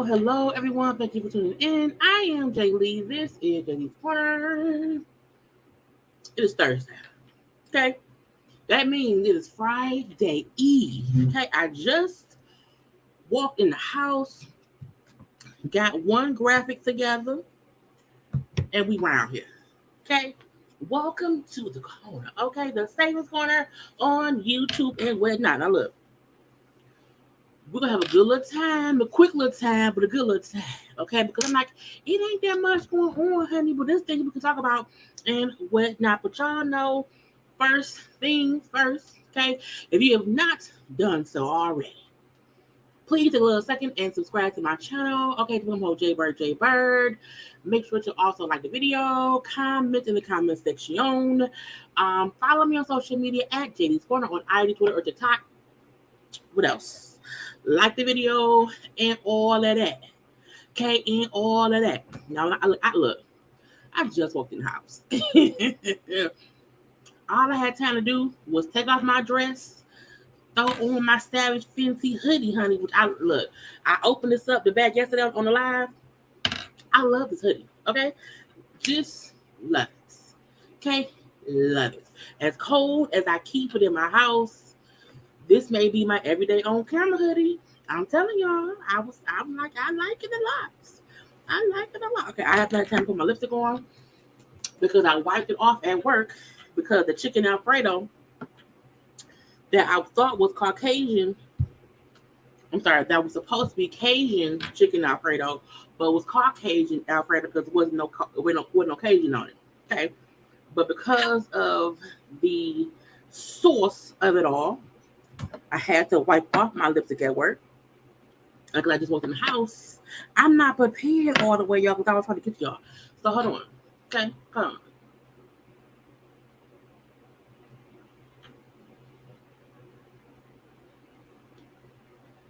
Hello, everyone. Thank you for tuning in. I am Jaylee. This is JayLeesCorner. It is Thursday. Okay? That means it is Friday Eve. Okay? I just walked in the house, got one graphic together, and we round here. Okay? Welcome to the corner. Okay? The savings corner on YouTube and whatnot. Now, look. We're going to have a good little time, a quick little time, but a good little time, okay? Because I'm like, it ain't that much going on, honey, but this thing we can talk about and whatnot. But y'all know, first things first, okay? If you have not done so already, please take a little second and subscribe to my channel, okay? To become JayBird. Make sure to also like the video, comment in the comment section. Follow me on social media at JayLeesCorner on IG, Twitter, or TikTok. What else? Like the video and all of that. Okay, and all of that. Now, I just walked in the house. All I had time to do was take off my dress, throw on my Savage Fenty hoodie, honey, which I opened this up the bag yesterday on the live. I love this hoodie, okay? Just love it. Okay? Love it. As cold as I keep it in my house, this may be my everyday on camera hoodie. I'm telling y'all, I like it a lot. I like it a lot. Okay, I haven't had time to put my lipstick on because I wiped it off at work because the chicken Alfredo that I thought was Caucasian, that was supposed to be Cajun chicken Alfredo, but was Caucasian Alfredo because there wasn't no Cajun on it. Okay, but because of the sauce of it all, I had to wipe off my lipstick at work. Like I just walked in the house. I'm not prepared all the way, y'all, because I was trying to get y'all. So hold on. Okay, come on.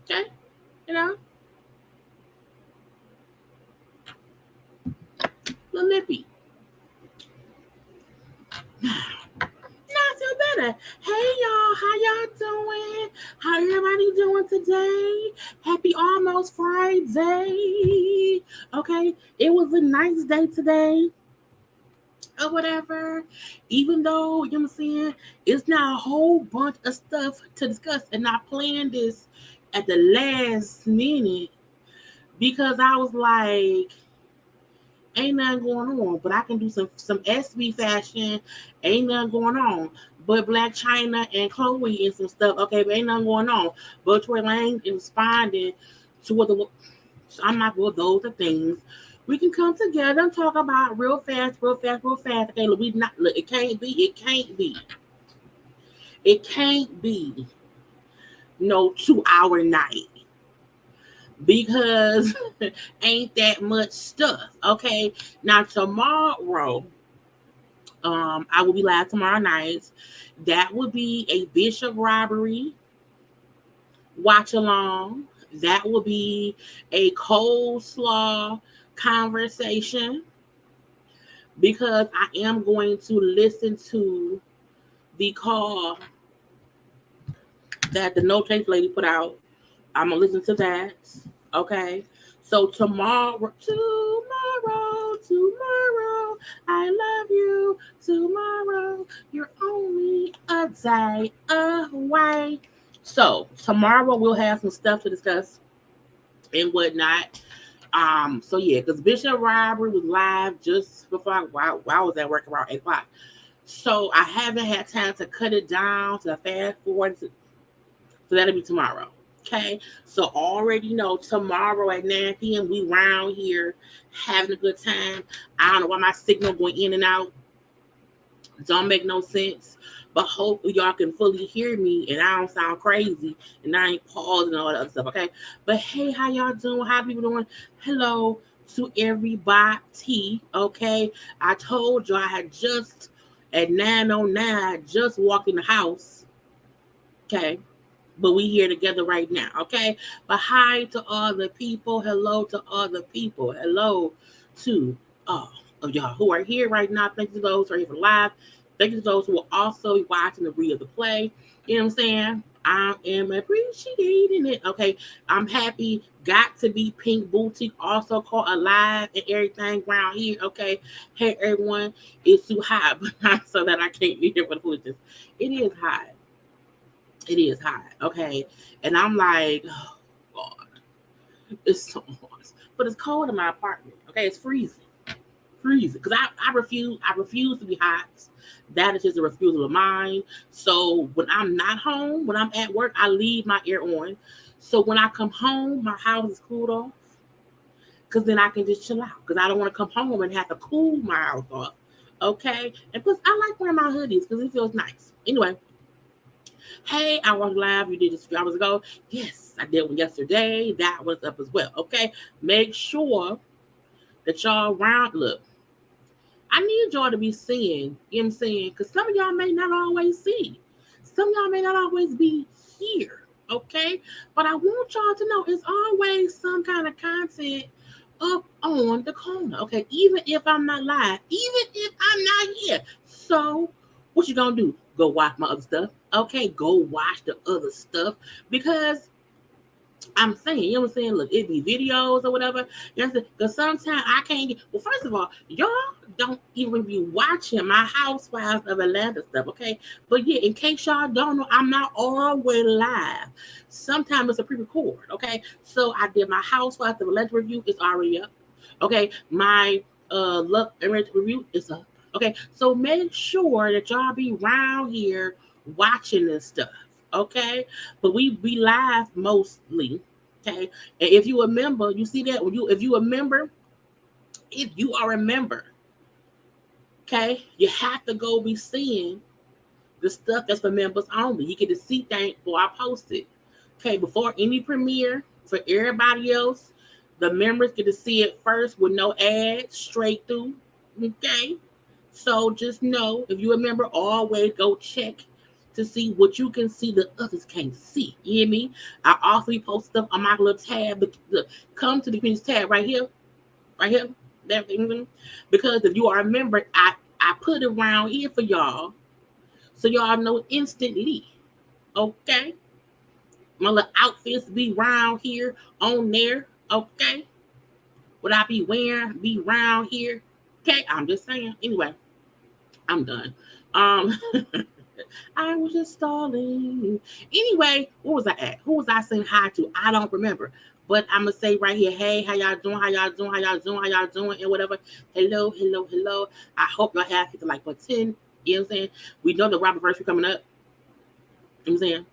Okay, you know. Little lippy. Better. Hey y'all, how y'all doing? How everybody doing today? Happy almost Friday. Okay, it was a nice day today or whatever. Even though, you know what I'm saying, it's not a whole bunch of stuff to discuss, and I planned this at the last minute because I was like, ain't nothing going on, but I can do some SB fashion. Ain't nothing going on, but Blac China and Khloe and some stuff. Okay, but ain't nothing going on. But Tory Lanez is responding to what the I'm not with those are things we can come together and talk about real fast, real fast, real fast. Okay, look, we not look. It can't be no 2 hour night because ain't that much stuff. Okay, now tomorrow. I will be live tomorrow night. That would be a bishop robbery watch along. That will be a coleslaw conversation because I am going to listen to the call that the No Change lady put out. I'm gonna listen to that. Okay. So tomorrow, I love you. Tomorrow, you're only a day away. So tomorrow we'll have some stuff to discuss and whatnot. So yeah, because Bishop Robbery was live just before I was at work around 8 o'clock. So I haven't had time to cut it down to fast forward. So that'll be tomorrow. Okay, so already know tomorrow at 9 p.m. we round here having a good time. I don't know why my signal going in and out. Don't make no sense. But hopefully y'all can fully hear me and I don't sound crazy and I ain't pausing and all that other stuff. Okay. But hey, how y'all doing? How people doing? Hello to everybody. Okay. I told you I had just at 9:09, I just walked in the house. Okay. But we here together right now, okay? But hi to all the people. Hello to all the people. Hello to all of y'all who are here right now. Thank you to those who are here for live. Thank you to those who are also watching the read of the play. You know what I'm saying? I am appreciating it. Okay, I'm happy. Got to be Pink Boutique also caught alive and everything around here. Okay, hey everyone, it's too hot, but not so that I can't be here for the foolishness. It is hot. It is hot, okay? And I'm like, oh, God, it's so hot. But it's cold in my apartment, okay? It's freezing. Freezing. Because I refuse to be hot. That is just a refusal of mine. So when I'm not home, when I'm at work, I leave my air on. So when I come home, my house is cooled off. Because then I can just chill out. Because I don't want to come home and have to cool my house off, okay? And plus, I like wearing my hoodies because it feels nice. Anyway. Hey, I was live. You did this a few hours ago. Yes, I did one yesterday. That was up as well. Okay. Make sure that y'all round. Look, I need y'all to be seeing, you know what I'm saying? Because some of y'all may not always see. Some of y'all may not always be here. Okay. But I want y'all to know it's always some kind of content up on the corner. Okay. Even if I'm not live, even if I'm not here. So, what you gonna do? Go watch my other stuff. Okay, go watch the other stuff because I'm saying, you know what I'm saying? Look, it be videos or whatever. You know, because sometimes I can't get. Well, first of all, y'all don't even be watching my Housewives of Atlanta stuff, okay? But yeah, in case y'all don't know, I'm not always live. Sometimes it's a pre-record, okay? So I did my Housewives of Atlanta review. It's already up, okay? My Love and review is up. Okay, so make sure that y'all be around here watching this stuff. Okay, but we be live mostly. Okay, and if you remember, you see that if you are a member, okay, you have to go be seeing the stuff that's for members only. You get to see things before I post it. Okay, before any premiere for everybody else, the members get to see it first with no ads, straight through. Okay. So just know, if you remember, always go check to see what you can see that others can't see. You hear me? I also post stuff on my little tab. Look, come to the community tab right here. That, because if you are a member, I put it around here for y'all so y'all know instantly. Okay? My little outfits be round here, on there, okay? What I be wearing be round here, okay? I'm just saying. Anyway, I'm done. Um, I was just stalling. Anyway, where was I at? Who was I saying hi to? I don't remember. But I'm gonna say right here, hey, how y'all doing? How y'all doing? How y'all doing? How y'all doing? And whatever. Hello, hello, hello. I hope y'all have hit the like button. You know what I'm saying? We know the Robert anniversary coming up. You know what I'm saying?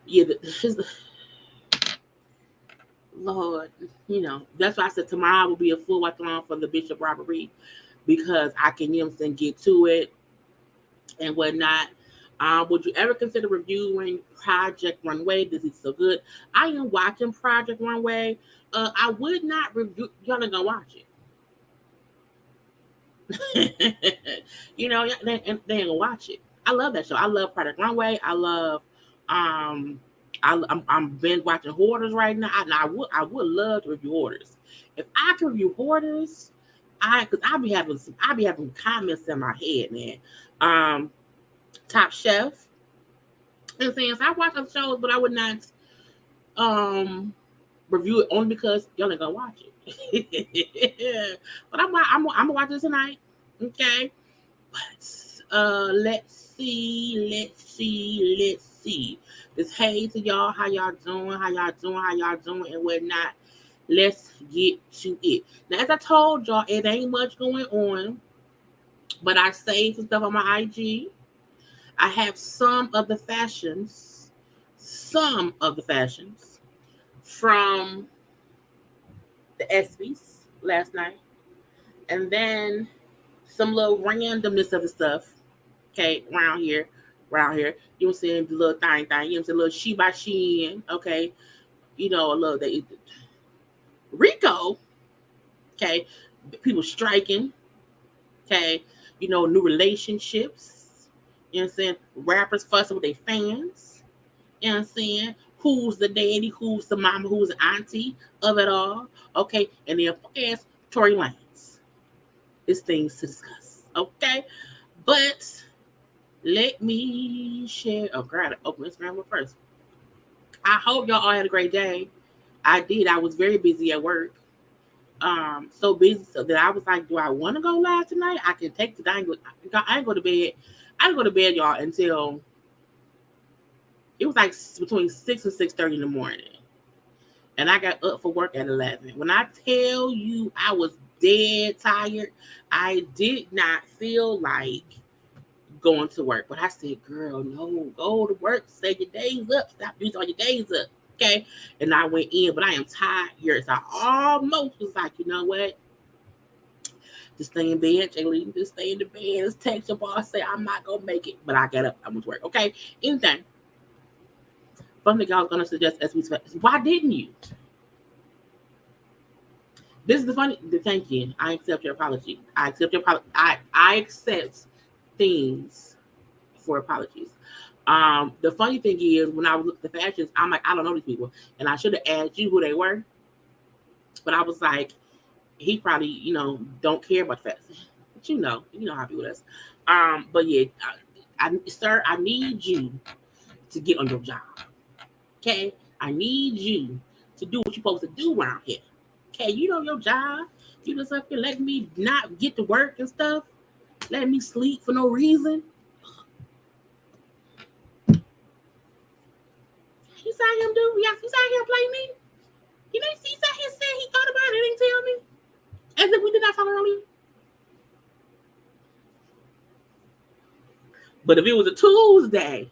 Yeah, Lord, you know, that's why I said tomorrow will be a full watch-along for the Bishop Robert Reed because I can, you know what I'm saying, get to it and whatnot. Would you ever consider reviewing Project Runway? This is so good. I am watching Project Runway. I would not review. Y'all are gonna watch it. You know, they ain't gonna watch it. I love that show. I love Project Runway. I love. I'm binge watching Hoarders right now. I would love to review Hoarders. If I could review Hoarders, because I be having comments in my head, man. Top Chef. You know what I'm saying? So I watch other shows, but I would not review it only because y'all ain't gonna watch it. But I'm gonna watch it tonight. Okay. But let's see. This hey to y'all, how y'all doing, and whatnot. Let's get to it. Now, as I told y'all, it ain't much going on, but I saved some stuff on my IG. I have some of the fashions from the ESPYs last night, and then some little randomness of the stuff. Okay, around here. You know what I'm saying? The little thing. You know what I'm saying? Little she by Shein. Okay, you know, a little they Rico. Okay, people striking. Okay, you know, new relationships. You know what I'm saying? Rappers fussing with their fans. You know what I'm saying? Who's the daddy? Who's the mama? Who's the auntie of it all? Okay, and then ask Tory Lanez. It's things to discuss. Okay, but let me share. Oh, God, I open Instagram first. I hope y'all all had a great day. I did. I was very busy at work. So busy so that I was like, do I want to go live tonight? I can take the I ain't go to bed. I didn't go to bed, y'all, until it was like between 6 and 6:30 in the morning. And I got up for work at 11. When I tell you I was dead tired, I did not feel like going to work. But I said, girl, no, go to work. Say your days up. Stop using all your days up. Okay. And I went in, but I am tired. So I almost was like, you know what? Just stay in bed, Jaylee. Just stay in the bed. Just text your boss, say I'm not gonna make it. But I got up, I went to work. Okay. Anything. Something I was gonna suggest as we why didn't you? This is the funny. Thank you. I accept your apology. I accept things for apologies. The funny thing is, when I was looking at the fashions, I'm like, I don't know these people, and I should have asked you who they were, but I was like, he probably, you know, don't care about the fashion, but you know how people is. But yeah, sir, I need you to get on your job. Okay, I need you to do what you're supposed to do around here. Okay, you know your job. You just up here letting me not get to work and stuff, letting me sleep for no reason. You saw him do? Yes, you saw him play me. You know, he said he thought about it and didn't tell me. As if we did not talk earlier. But if it was a Tuesday,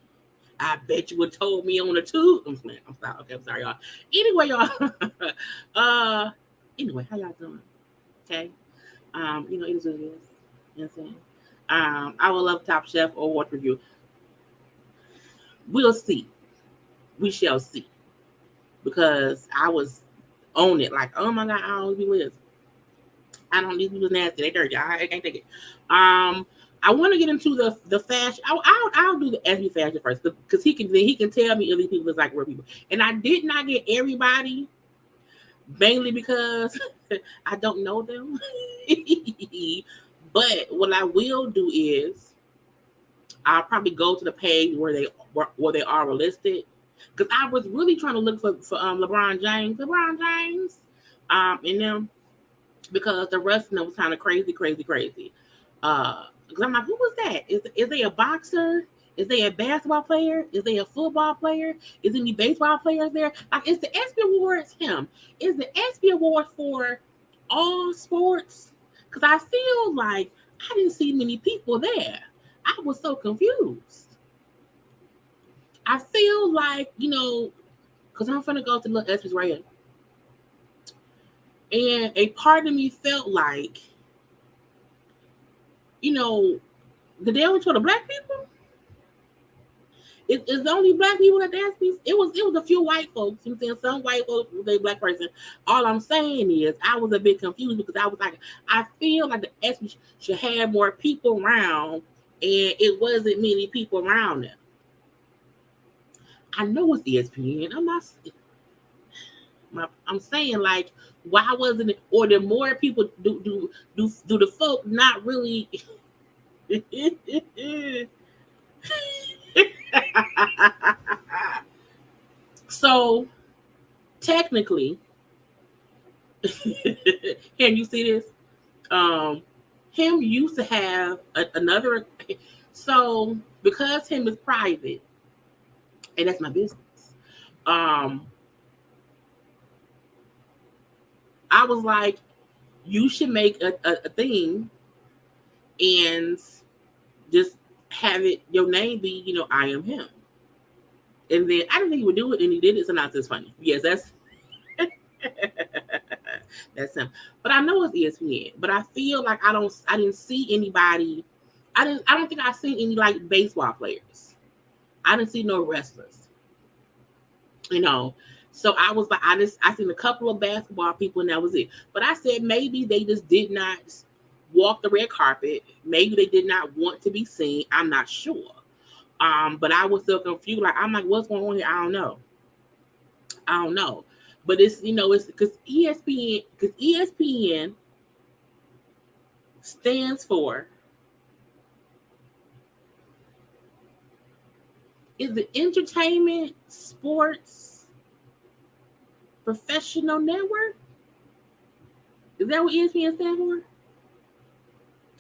I bet you would have told me on a Tuesday. I'm sorry. Okay, I'm sorry, y'all. Anyway, y'all. Anyway, how y'all doing? Okay. You know, it is what it is. You know what I'm saying? I would love Top Chef or Watch Review. We'll see. We shall see. Because I was on it. Like, oh my God, I don't know who is. I don't need people nasty. They dirty. I can't take it. I want to get into the fashion. I'll do the SB fashion first because he can tell me if these people is like real people. And I did not get everybody, mainly because I don't know them. But what I will do is I'll probably go to the page where they were they all realistic? Because I was really trying to look for LeBron James, and them, because the rest of them was kind of crazy. Because I'm like, who was that? Is they a boxer? Is they a basketball player? Is they a football player? Is any baseball players there? Like, is the ESPY Awards him? Is the ESPY Award for all sports? Because I feel like I didn't see many people there. I was so confused. I feel like, because I'm going to go to the little ESPYs right here. And a part of me felt like, did they only show the black people? It's the only black people at the ESPYs. It was a few white folks. I'm saying some white folks with a black person. All I'm saying is I was a bit confused because I was like, I feel like the ESPYs should have more people around, and it wasn't many people around them. I know it's ESPN. I'm saying, like, why wasn't it? Or did more people do the folk not really? So technically, can you see this? Him used to have another. So because him is private, and that's my business. I was like, you should make a thing and just have it, your name be, I am him. And then I didn't think he would do it, and he did it, so now it's funny. Yes, that's that's him. But I know it's ESPN. But I feel like I didn't see anybody. I don't think I seen any like baseball players. I didn't see no wrestlers. So I was like, I seen a couple of basketball people, and that was it. But I said maybe they just did not walk the red carpet. Maybe they did not want to be seen. I'm not sure. But I was still confused. Like, I'm like, what's going on here? I don't know. But it's it's because ESPN stands for, is it Entertainment Sports Professional Network? Is that what ESPN stands for?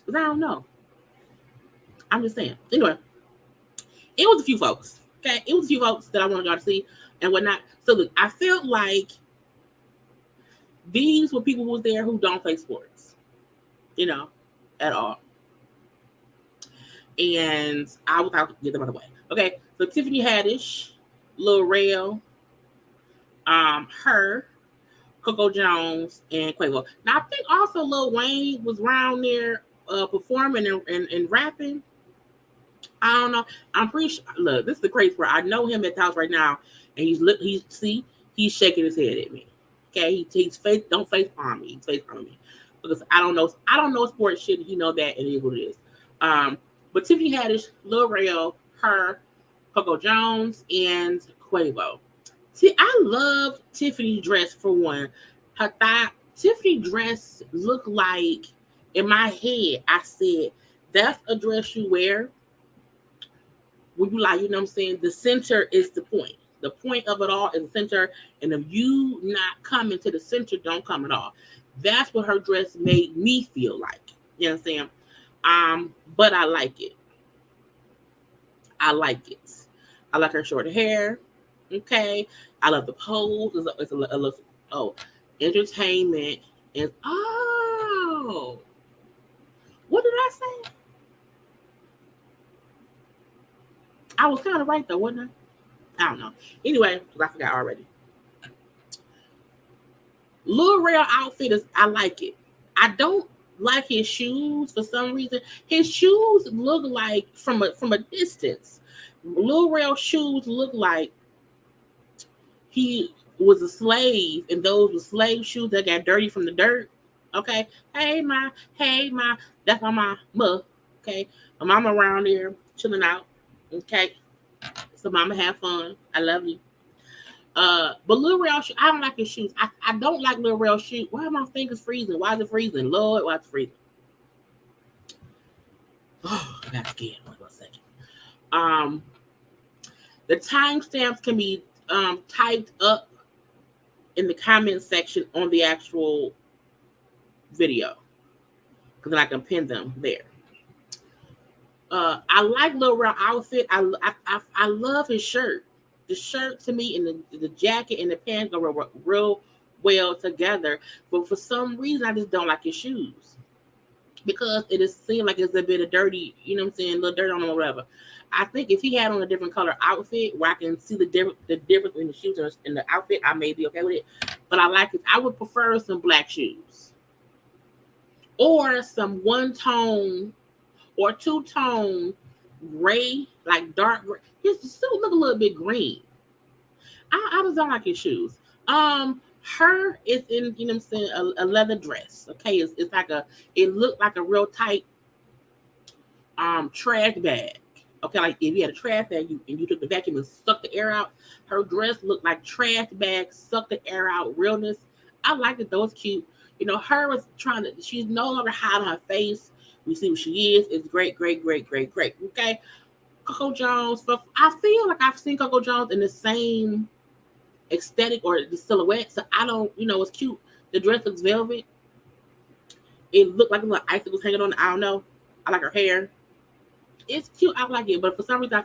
Because I don't know. I'm just saying. Anyway, it was a few folks. Okay, it was a few folks that I wanted y'all to see and whatnot. So look, I felt like these were people who was there who don't play sports, at all. And I was out to get them out of the way. Okay, so Tiffany Haddish, Lil Rel, her, Coco Jones, and Quavo. Now I think also Lil Wayne was around there performing and rapping. I don't know. I'm pretty sure. Look, this is the crazy part. I know him at the house right now, and he's shaking his head at me. Okay, he's don't face palm me. He's face palming me because I don't know sports shit. He know that, and it is what it is. But Tiffany Haddish, Lil Rel, her, Coco Jones, and Quavo. See, I loved Tiffany dress for one. Tiffany dress looked like, in my head, I said, that's a dress you wear when you like, what I'm saying? The center is the point. The point of it all is the center. And if you not coming to the center, don't come at all. That's what her dress made me feel like. You know what I'm saying? But I like it. I like her short hair. Okay. I love the pose. It's a entertainment. And what did I say? I was kind of right though, wasn't I? I don't know. Anyway, I forgot already. Lil Rel outfit I like it. I don't like his shoes for some reason. His shoes look like from a distance. Lil Rel shoes look like he was a slave, and those were slave shoes that got dirty from the dirt. Okay. Hey ma, that's my mama. Okay. My mama around there chilling out. Okay. So mama have fun. I love you. But Lil Rel, I don't like his shoes. I don't like Lil Rel shoes. Why are my fingers freezing? Why is it freezing? Lord, why is it freezing? Oh, I got scared. Wait a second. The timestamps can be typed up in the comment section on the actual video, because then I can pin them there. I like Lil Rel outfit. I love his shirt. The shirt to me and the jacket and the pants go real well together. But for some reason, I just don't like his shoes, because it just seems like it's a bit of dirty, you know what I'm saying, a little dirt on him or whatever. I think if he had on a different color outfit where I can see the difference between the shoes and the outfit, I may be okay with it. But I like it. I would prefer some black shoes or some one-tone or two-tone gray, like dark gray. His suit look a little bit green. I just don't like his shoes. Her is in, you know what I'm saying, a leather dress. Okay, it's like it looked like a real tight trash bag. Okay, like if you had a trash bag and you took the vacuum and sucked the air out, her dress looked like trash bag, sucked the air out, realness. I liked it. Those cute. You know, her was she's no longer hiding her face. We see what she is. It's great, great, great, great, great. Okay, Coco Jones. But I feel like I've seen Coco Jones in the same aesthetic or the silhouette. So I don't, it's cute. The dress looks velvet. It looked like a little icicles hanging on. I don't know. I like her hair. It's cute. I like it. But for some reason, I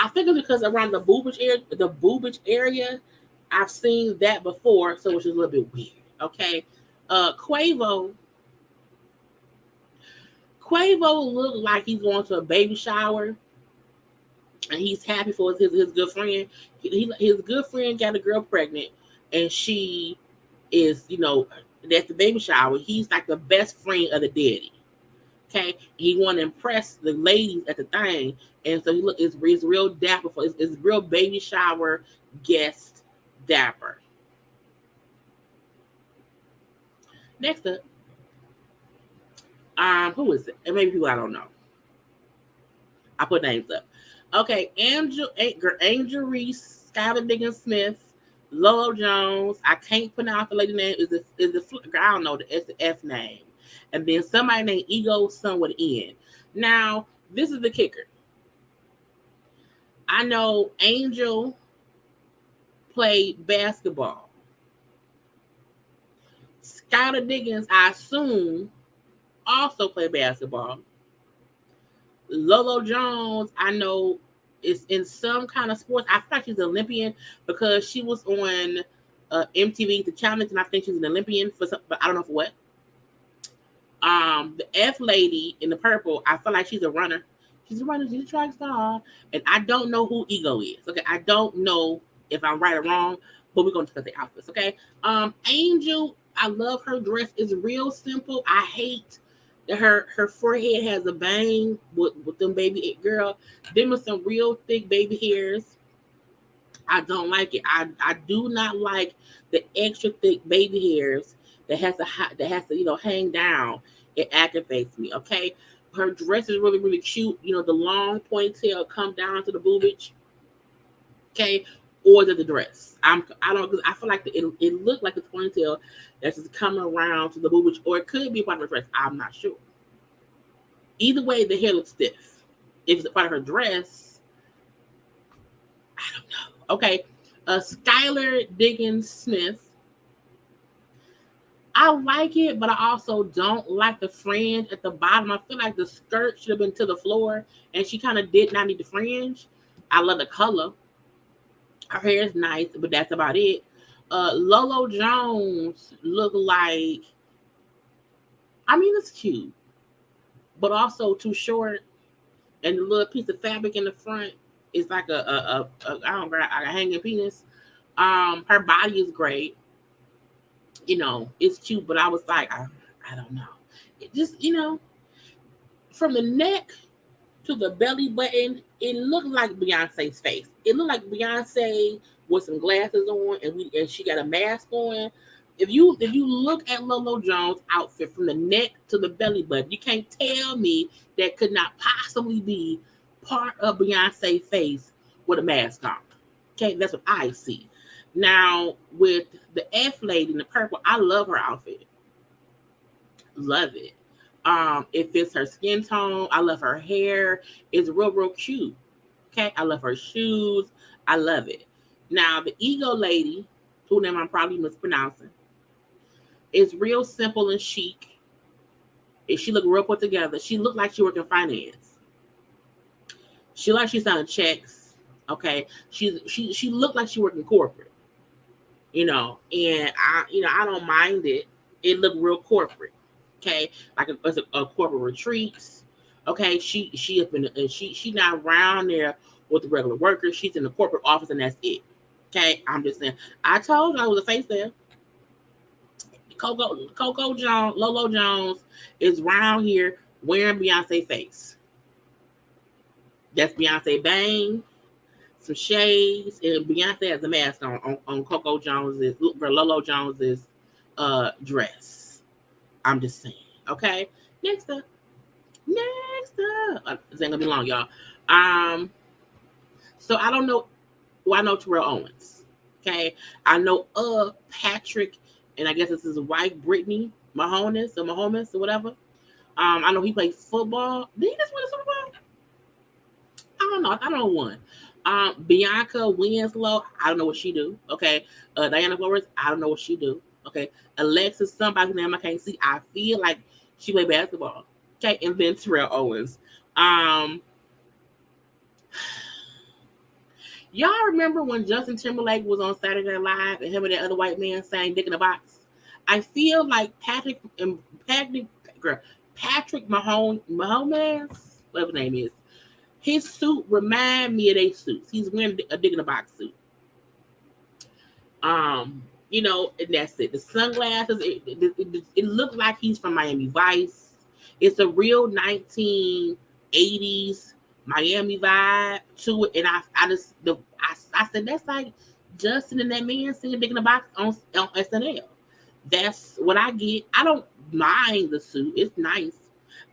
think it's because around the boobage area, I've seen that before, so it's just a little bit weird. Okay. Quavo looked like he's going to a baby shower, and he's happy for his good friend. His good friend got a girl pregnant, and she is, that's the baby shower. He's like the best friend of the daddy. Okay, he want to impress the ladies at the thing, and so it's real dapper. It's real baby shower guest dapper. Next up, who is it? And maybe people I don't know. I put names up. Okay, Angel Reese, Skylar Diggins Smith, Lolo Jones. I can't pronounce the lady name. Is the I don't know. It's the F name. And then somebody named Ego Son with N. Now, this is the kicker. I know Angel played basketball. Skylar Diggins, I assume, also played basketball. Lolo Jones, I know, is in some kind of sports. I feel like she's an Olympian because she was on MTV The Challenge, and I think she's an Olympian for something, but I don't know for what. The F lady in the purple, I feel like she's a runner. She's a track star. And I don't know who Ego is. Okay, I don't know if I'm right or wrong, but we're gonna discuss the outfits, okay? Angel, I love her dress. It's real simple. I hate that her forehead has a bang with them baby girl. Them are some real thick baby hairs. I don't like it. I do not like the extra thick baby hairs that has to hang down. It aggravates me. Okay, her dress is really, really cute. The long ponytail come down to the boobage. Okay, or the dress. I feel like it looked like a ponytail that's just coming around to the boobage, or it could be part of her dress. I'm not sure. Either way, the hair looks stiff. If it's a part of her dress, I don't know. Okay, Skylar Diggins Smith. I like it, but I also don't like the fringe at the bottom. I feel like the skirt should have been to the floor, and she kind of did not need the fringe. I love the color. Her hair is nice, but that's about it. Lolo Jones look like, it's cute, but also too short, and the little piece of fabric in the front is like a hanging penis. Her body is great. It's cute, but I was like, I don't know. It just, from the neck to the belly button, it looked like Beyonce's face. It looked like Beyonce with some glasses on, and she got a mask on. If you look at Lolo Jones' outfit from the neck to the belly button, you can't tell me that could not possibly be part of Beyonce's face with a mask on. Okay, that's what I see. Now, with the F lady in the purple, I love her outfit. Love it. It fits her skin tone. I love her hair. It's real, real cute. Okay, I love her shoes. I love it. Now, the ego lady, whose name I'm probably mispronouncing, is real simple and chic. And she looked real put together. She looked like she worked in finance. She looked like she's selling checks. Okay, she looked like she worked in corporate. And I don't mind it. It looked real corporate. Okay, like a corporate retreats. Okay, she up in she not around there with the regular workers. She's in the corporate office and that's it. Okay, I'm just saying. I told you I was a face there. Coco Jones, Lolo Jones is round here wearing Beyonce face. That's Beyonce bang, some shades, and Beyonce has a mask on Coco Jones's Lolo Jones's dress. I'm just saying. Okay. Next up. This ain't gonna be long, y'all. So I don't know. Well, I know Terrell Owens. Okay. I know Patrick, and I guess it's his wife, Brittany Mahomes or whatever. I know he plays football. Did he just win a Super Bowl? I don't know. I don't know one. Bianca Winslow, I don't know what she do. Okay. Diana Flores, I don't know what she do. Okay. Alexis, somebody's name I can't see. I feel like she played basketball. Okay. And then Terrell Owens. Y'all remember when Justin Timberlake was on Saturday Night Live and him and that other white man sang "Dick in the Box"? I feel like Patrick Mahomes, whatever his name is, his suit remind me of their suits. He's wearing a Dick in the Box suit. And that's it. The sunglasses, it looked like he's from Miami Vice. It's a real 1980s Miami vibe to it, and I said that's like Justin and that man singing "Dick in the Box" on SNL. That's what I get. I don't mind the suit; it's nice.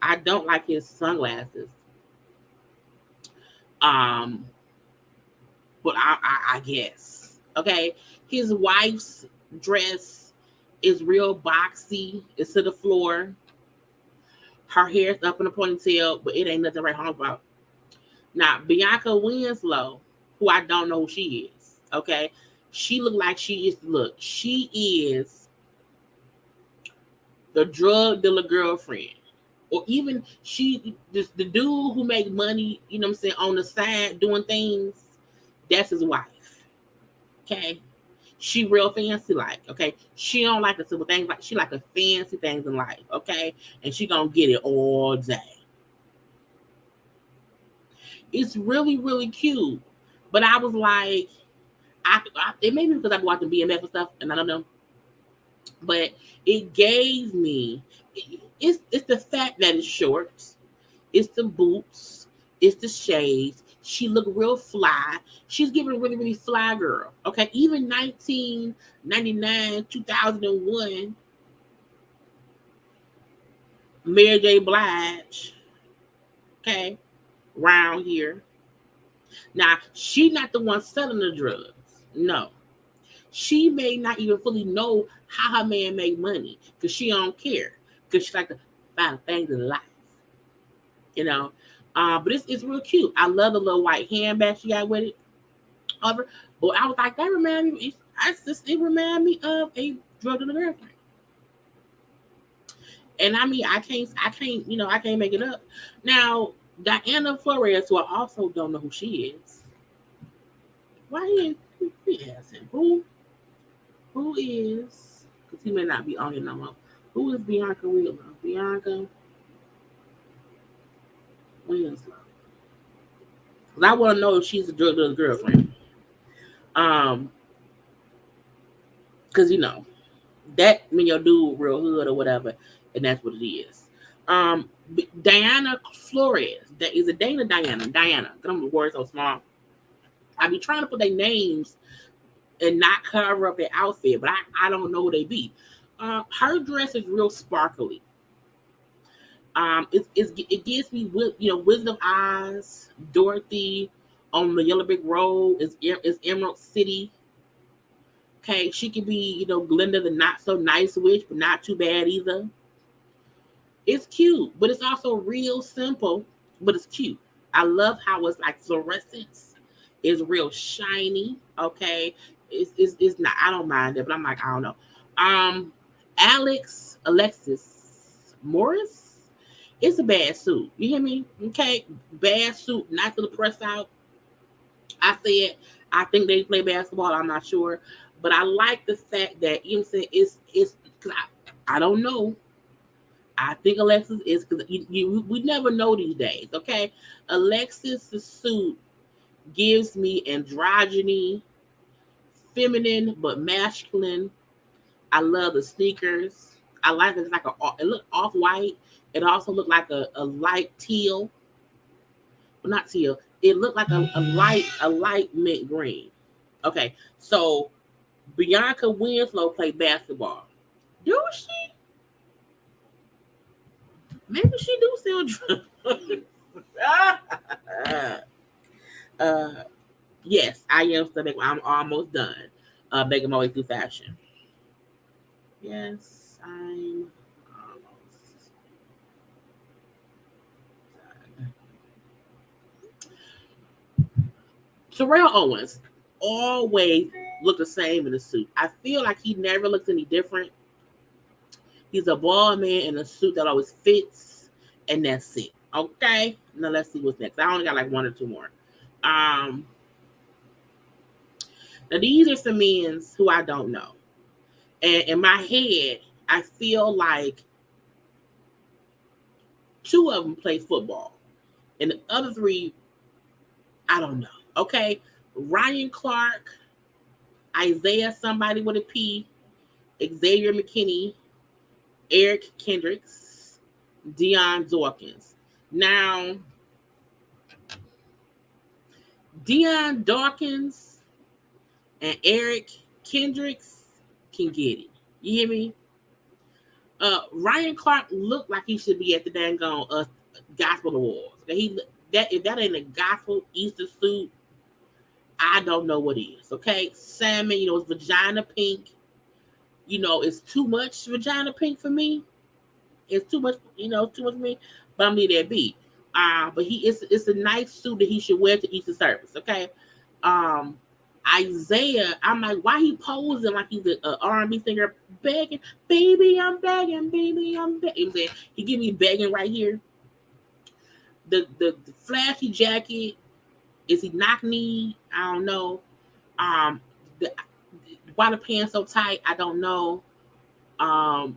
I don't like his sunglasses. But I guess okay. His wife's dress is real boxy. It's to the floor. Her hair's up in a ponytail, but it ain't nothing right home about. Now, Bianca Winslow, who I don't know who she is, okay? She look like she is the drug dealer girlfriend. Or even the dude who make money, on the side doing things, that's his wife. Okay? She real fancy like, okay? She don't like the simple things, like she like the fancy things in life, okay? And she gonna get it all day. It's really, really cute. But I was like, it may be because I've been watching BMF and stuff, and I don't know. But it gave me, it's the fact that it's shorts, it's the boots, it's the shades. She looked real fly. She's giving a really, really fly girl. Okay, even 1999, 2001, Mary J. Blige, okay, round here. Now, she not the one selling the drugs. No. She may not even fully know how her man make money because she don't care. Because she like to find things in life. But it's real cute. I love the little white handbag she got with it. But I was like, that remind me. It remind me of a drug dealer girlfriend. And I mean, I can't make it up. Now, Diana Flores, who I also don't know who she is. Why he asking who is? Because he may not be on here no more. Who is Bianca Winslow? Bianca Winslow. Because I want to know if she's a drug dealer girlfriend. Because that when your dude real hood or whatever, and that's what it is. Diana Flores. That is a Diana. Diana. Because the word so small. I be trying to put their names and not cover up their outfit, but I don't know who they be. Her dress is real sparkly. It gives me Wizard of Oz, Dorothy on the Yellow Brick Road is Emerald City. Okay, she could be Glinda the not so nice witch, but not too bad either. It's cute, but it's also real simple, but it's cute. I love how it's like fluorescence. It's real shiny. Okay. It's not, I don't mind it, but I'm like, I don't know. Um, Alexis Morris. It's a bad suit. You hear me? Okay. Bad suit, not to the press out. I said, I think they play basketball. I'm not sure. But I like the fact that, you know what I'm saying, it's, because I don't know. I think Alexis is, because we never know these days, okay? Alexis' suit gives me androgyny, feminine but masculine. I love the sneakers. I like it. It's like it look off white. It also looked like a light teal, but not teal. It looked like a light mint green. Okay, so Bianca Winslow played basketball. Do she? Maybe she do sell drugs. uh, yes, I am still making. I'm almost done. Making my way through fashion. Yes, I'm almost done. Terrell Owens always look the same in the suit. I feel like he never looks any different. He's a bald man in a suit that always fits, and that's it. Okay, now let's see what's next. I only got like one or two more. Um, Now these are some men's who I don't know, and in my head, I feel like two of them play football, and the other three, I don't know. Okay, Ryan Clark, Isaiah somebody with a P, Xavier McKinney, Eric Kendricks, Dion Dawkins. Now, Dion Dawkins and Eric Kendricks can get it. You hear me? Ryan Clark looked like he should be at the dang on gospel awards. That if that ain't a gospel Easter suit, I don't know what is. Okay, salmon, it's vagina pink. It's too much vagina pink for me. It's too much, too much for me. But I'm leave that be. But it's a nice suit that he should wear to Easter service. Okay. Um, Isaiah, I'm like, why he posing like he's an R&B singer, begging, baby, I'm begging, baby, I'm begging. He give me begging right here. The flashy jacket, is he knock knee? I don't know. The why the pants so tight? I don't know.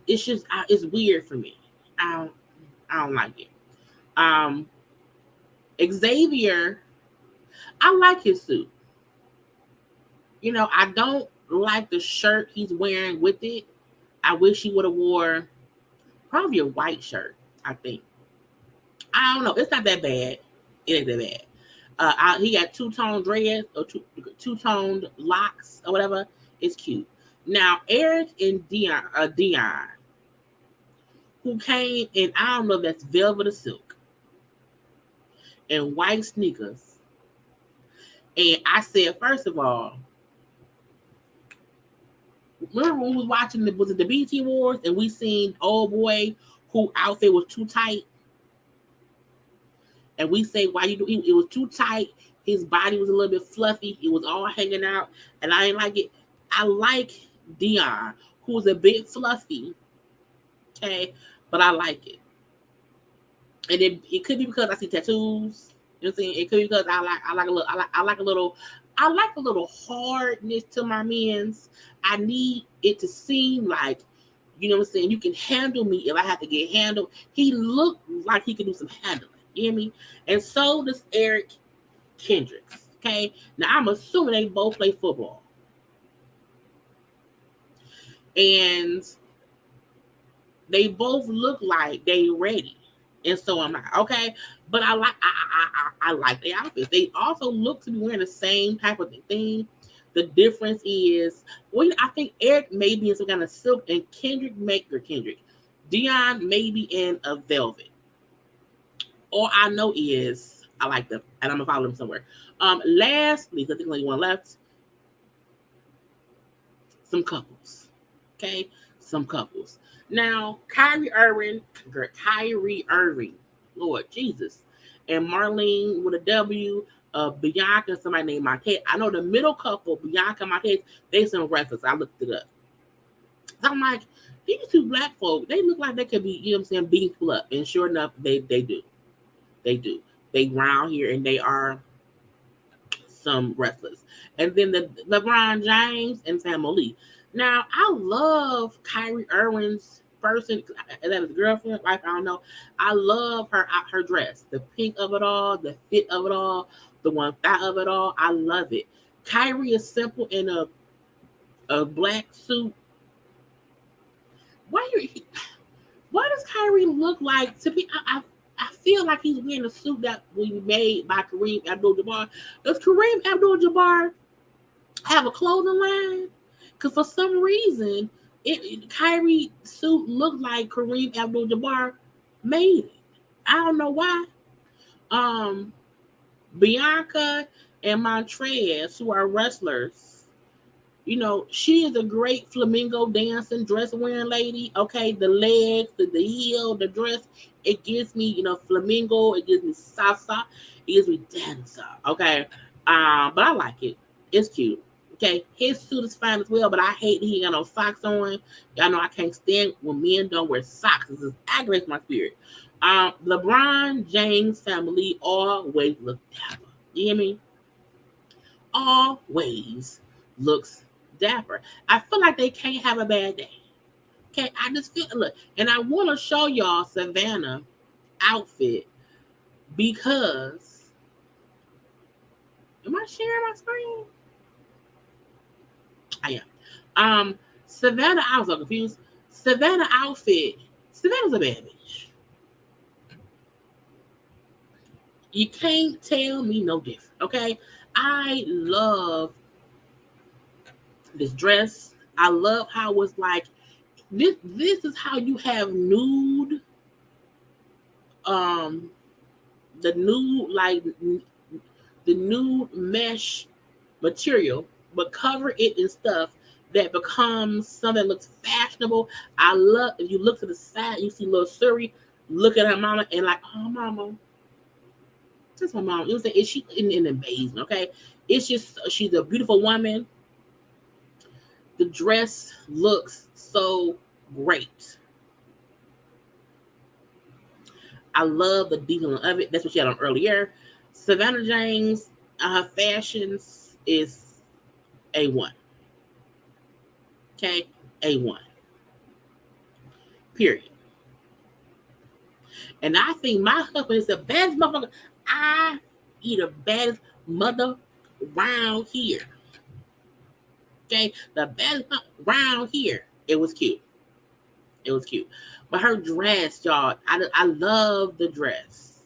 It's just it's weird for me. I don't like it. Um, Xavier, I like his suit. I don't like the shirt he's wearing with it. I wish he would have wore probably a white shirt. I think. I don't know. It's not that bad. It ain't that bad. He got two-tone dreads or two-toned locks or whatever. It's cute. Now Eric and Dion, who came in, I don't know if that's velvet or silk, and white sneakers. And I said, first of all, remember when we was watching was it the BT Wars and we seen old boy who outfit was too tight, and we say why you do it was too tight. His body was a little bit fluffy. It was all hanging out, and I didn't like it. I like Dion, who was a bit fluffy, okay, but I like it. And it could be because I see tattoos. You know what I'm saying? It could be because I like a little hardness to my men's. I need it to seem like, you know what I'm saying, you can handle me if I have to get handled. He looked like he could do some handling. You hear me? And so does Eric Kendricks. Okay. Now I'm assuming they both play football. And they both look like they ready. And so am I. Okay. But I like their outfits. They also look to be wearing the same type of thing. The difference is, well, I think Eric may be in some kind of silk and Kendrick. Dion may be in a velvet. All I know is I like them and I'm gonna follow them somewhere. Lastly, I think only one left. Some couples. Okay, some couples. Now, Kyrie Irving, Lord Jesus, and Marlene with a W. Bianca and somebody named Marquez. I know the middle couple, Bianca and Marquez, they some wrestlers. I looked it up. So I'm like, these two black folk, they look like they could be, you know what I'm saying, beating people up. And sure enough, they do. They do. They round here and they are some wrestlers. And then the LeBron James and Family. Now, I love Kyrie Irving's person, that is girlfriend, wife, I don't know. I love her dress, the pink of it all, the fit of it all, the one thigh of it all. I love it. Kyrie is simple in a black suit. Why does Kyrie look like to be? I feel like he's wearing a suit that was made by Kareem Abdul-Jabbar. Does Kareem Abdul-Jabbar have a clothing line? Because for some reason, Kyrie suit looked like Kareem Abdul-Jabbar made it. I don't know why. Bianca and Montrez, who are wrestlers, you know, she is a great flamingo dancing, dress wearing lady. Okay, the legs, the heel, the dress, it gives me, you know, flamingo. It gives me salsa. It gives me dancer. Okay, but I like it. It's cute. Okay, his suit is fine as well, but I hate that he got no socks on. Y'all know I can't stand when men don't wear socks. This is aggravates my spirit. LeBron James family always look dapper. You hear me? Always looks dapper. I feel like they can't have a bad day. Okay, I just feel look, and I want to show y'all Savannah outfit because am I sharing my screen? I am. Savannah, I was so confused. Savannah outfit. Savannah's a bad bitch. You can't tell me no different. Okay, I love this dress. I love how it's like this is how you have nude the nude like the nude mesh material, but cover it in stuff that becomes something that looks fashionable. I love if you look to the side, you see little Suri look at her mama and like, oh mama, that's my mom. You know what I'm saying? She in amazing, okay? It's just she's a beautiful woman. The dress looks so great. I love the detailing of it. That's what she had on earlier. Savannah James, her fashions is A1. Okay? A1. Period. And I think my husband is the best motherfucker. I eat a baddest mother round here. Okay? The best round here. It was cute. It was cute. But her dress, y'all, I love the dress.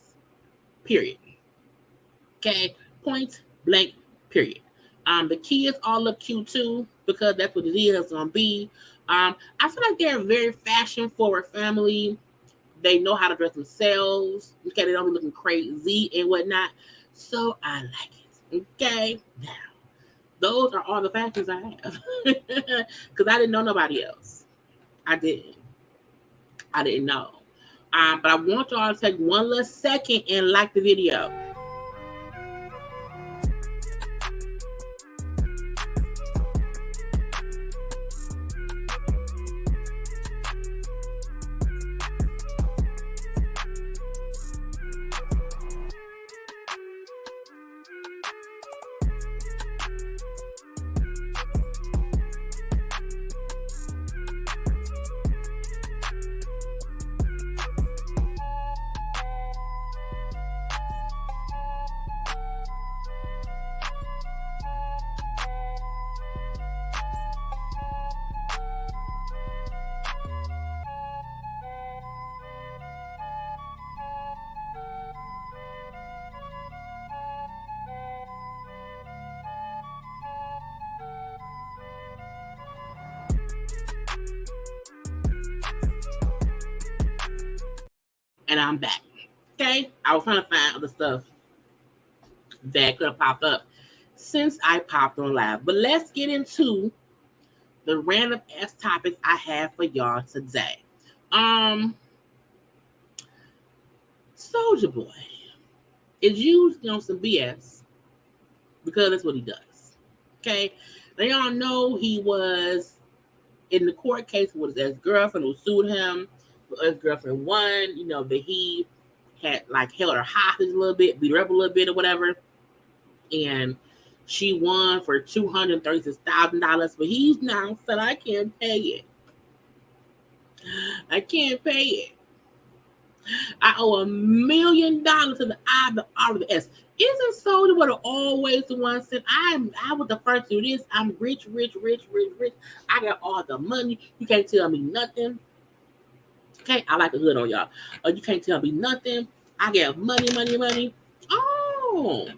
Period. Okay? Point blank, period. The kids all look cute too because that's what it is gonna be. I feel like they're a very fashion forward family. They know how to dress themselves. Okay, they don't be looking crazy and whatnot. So I like it. Okay, now those are all the fashions I have because I didn't know nobody else. I didn't know. But I want y'all to take one little second and like the video. And I'm back. Okay, I was trying to find other stuff that could have popped up since I popped on live. But let's get into the random ass topics I have for y'all today. Soulja Boy. is used on some BS because that's what he does. Okay, they all know he was in the court case with his ex-girlfriend who sued him. The ex-girlfriend won. That he had like held her hostage a little bit, beat her up a little bit or whatever, and she won for $236,000. But he's now said, I can't pay it. I can't pay it. I owe $1 million to the I, the R, the S. Isn't Soulja Boy always the one said, I was the first to do this. I'm rich. I got all the money. You can't tell me nothing. Okay, I like a hood on y'all. You can't tell me nothing. I get money. Oh.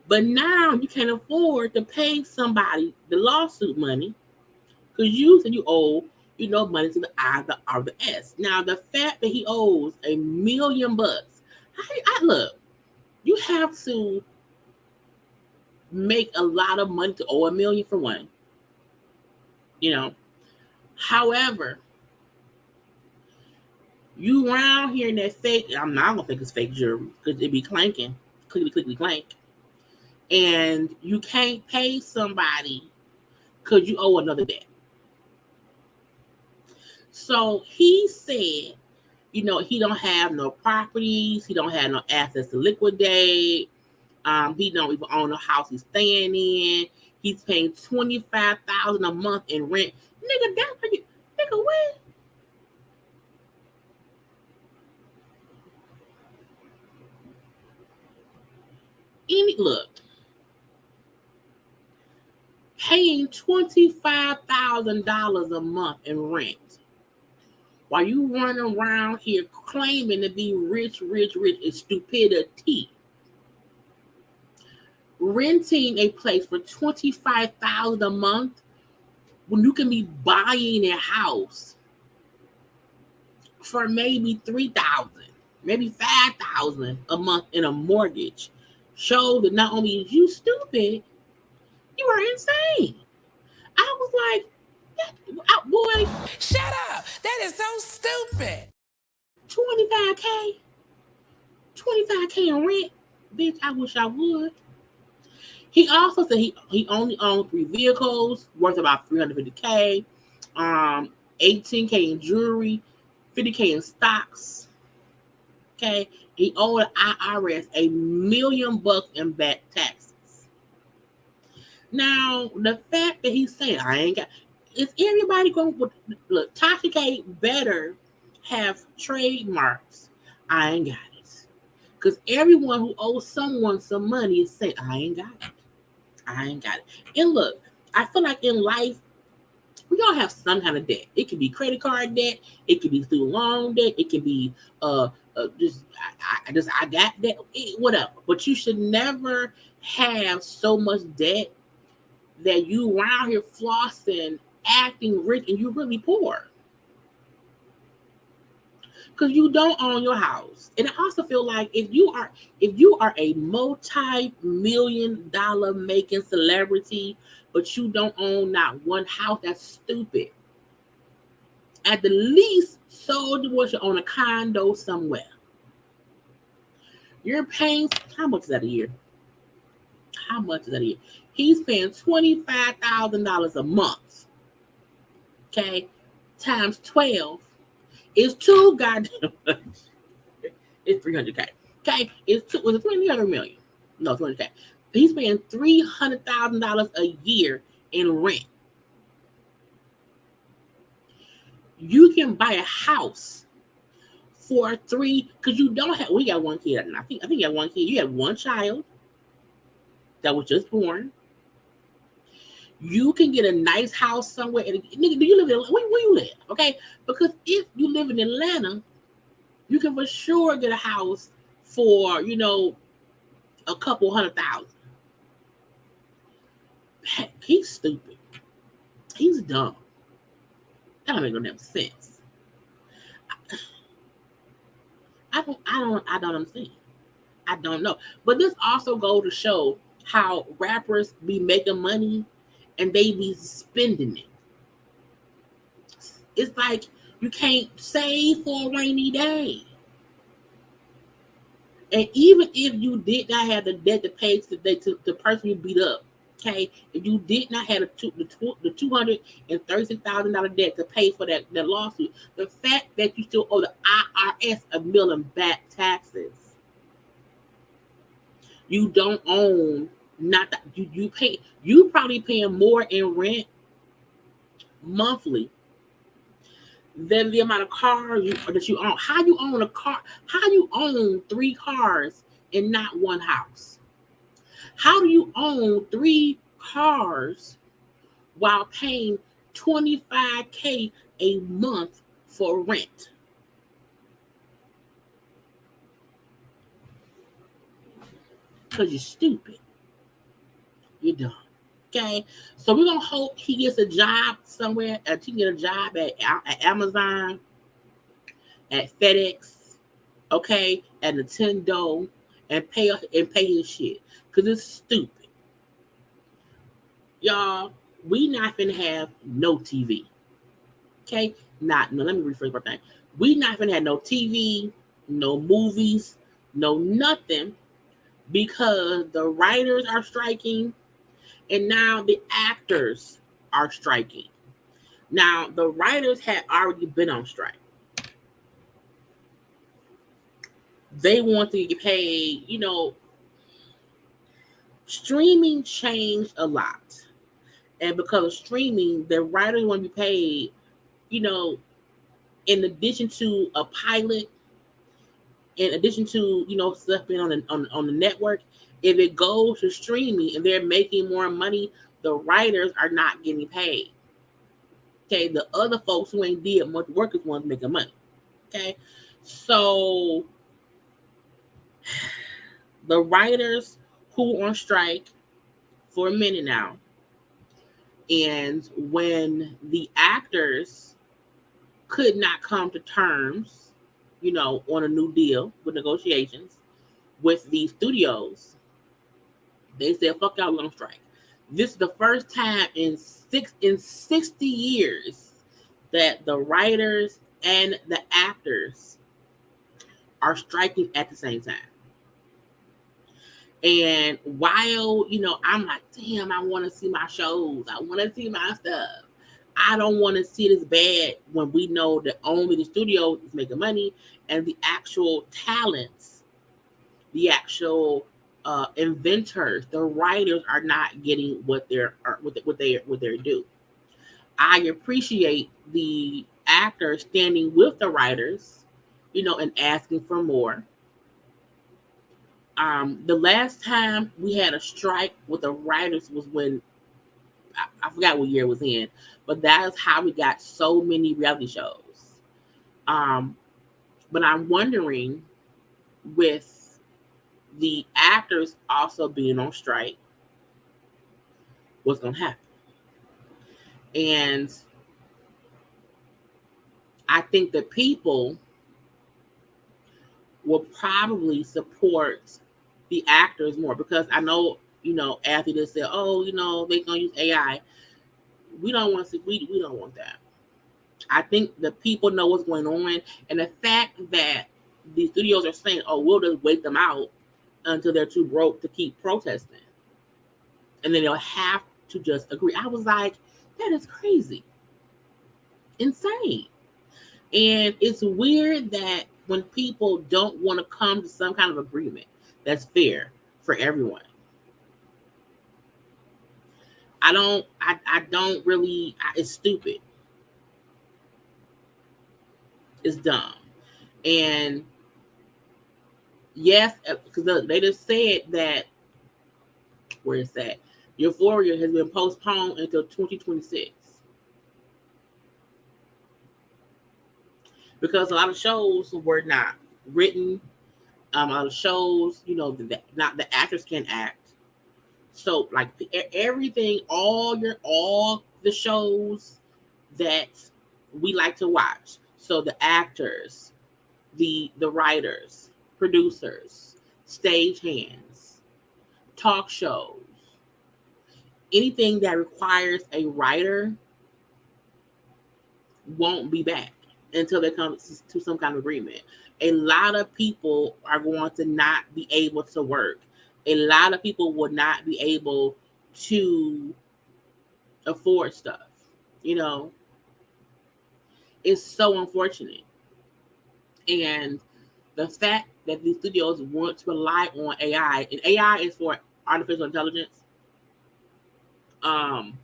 But now you can't afford to pay somebody the lawsuit money because you said you owe, money to the I, the R, the S. Now, the fact that he owes $1 million, I look, you have to make a lot of money to owe $1 million for one. However, you around here in that fake, I'm not gonna think it's fake jewelry because it be clanking, clickety clank, and you can't pay somebody because you owe another debt. So he said, he don't have no properties, he don't have no assets to liquidate, he don't even own the house he's staying in. He's paying $25,000 a month in rent. Nigga, that's what you, nigga, what? Look, paying $25,000 a month in rent while you running around here claiming to be rich is stupidity. Renting a place for $25,000 a month when you can be buying a house for maybe $3,000, maybe $5,000 a month in a mortgage shows that not only is you stupid, you are insane. I was like, boy, shut up. That is so stupid. 25K in rent, bitch. I wish I would. He also said he only owns 3 vehicles worth about $350K, 18K in jewelry, 50K in stocks. Okay, he owed IRS $1 million in back taxes. Now, the fact that he's saying I ain't got, is everybody going to look? Tasha K better have trademarks. I ain't got it, because everyone who owes someone some money is saying I ain't got it. And look, I feel like in life, we all have some kind of debt. It can be credit card debt. It can be student loan debt. It can be I got debt, whatever. But you should never have so much debt that you around here flossing, acting rich, and you really poor. Because you don't own your house. And I also feel like if you are a multi-million-dollar making celebrity, but you don't own not one house, that's stupid. At the least, Soulja Boy should own a condo somewhere. You're paying, how much is that a year? He's paying $25,000 a month. Okay, times 12 is $2 goddamn. It's $300K. Okay, was it $300 million? No, $200K. He's paying $300,000 a year in rent. You can buy a house for because you don't have. We got one kid. I think you got one kid. You have one child that was just born. You can get a nice house somewhere. Nigga, do you live in where you live? Okay, because if you live in Atlanta, you can for sure get a house for a couple $100,000. Heck, he's stupid. He's dumb. That don't make no damn sense. I don't understand. I don't know. But this also goes to show how rappers be making money and they be spending it. It's like you can't save for a rainy day. And even if you did not have the debt to pay to the person you beat up, okay, if you did not have the $236,000 debt to pay for that lawsuit, the fact that you still owe the IRS a million back taxes, you don't own not that you pay. You probably paying more in rent monthly than the amount of cars that you own. How you own a car? How you own 3 cars and not one house? How do you own 3 cars while paying $25K a month for rent? Because you're stupid. You're dumb. Okay, so we're gonna hope he gets a job somewhere. He can get a job at Amazon, at FedEx, okay, at Nintendo, and pay his shit. Cause it's stupid, y'all. We not finna have no TV, okay? Let me rephrase my thing. We not finna have no TV, no movies, no nothing, because the writers are striking. And now the actors are striking. Now, the writers had already been on strike. They want to get paid, streaming changed a lot. And because of streaming, the writers want to be paid, in addition to a pilot, in addition to, stuff being on the network. If it goes to streaming and they're making more money, the writers are not getting paid. Okay, the other folks who ain't did much work is ones making money. Okay, so the writers who on strike for a minute now, and when the actors could not come to terms, on a new deal with negotiations with the studios, they said, "Fuck y'all, we're on strike." This is the first time in 60 years that the writers and the actors are striking at the same time. And while, I'm like, damn, I want to see my shows. I want to see my stuff. I don't want to see it as bad when we know that only the studio is making money and the actual talents, the actual inventors, the writers are not getting what they're due. I appreciate the actors standing with the writers, and asking for more. The last time we had a strike with the writers was when I forgot what year it was in, but that is how we got so many reality shows. But I'm wondering, with the actors also being on strike, what's going to happen? And I think the people will probably support the actors more, because I know, after they say, oh, they're going to use AI. We don't want to. We don't want that. I think the people know what's going on, and the fact that the studios are saying, "Oh, we'll just wait them out until they're too broke to keep protesting," and then they'll have to just agree. I was like, that is crazy, insane, and it's weird that when people don't want to come to some kind of agreement that's fair for everyone. I don't really. It's stupid. It's dumb. And yes, because they just said that, where is that? Euphoria has been postponed until 2026. Because a lot of shows were not written. A lot of shows, not the actors can't act. So like everything, all the shows that we like to watch. So the actors, the writers, producers, stagehands, talk shows, anything that requires a writer won't be back. until they come to some kind of agreement. A lot of people are going to not be able to work. A lot of people will not be able to afford stuff. You know, it's so unfortunate. And the fact that these studios want to rely on AI, and AI is for artificial intelligence. Um,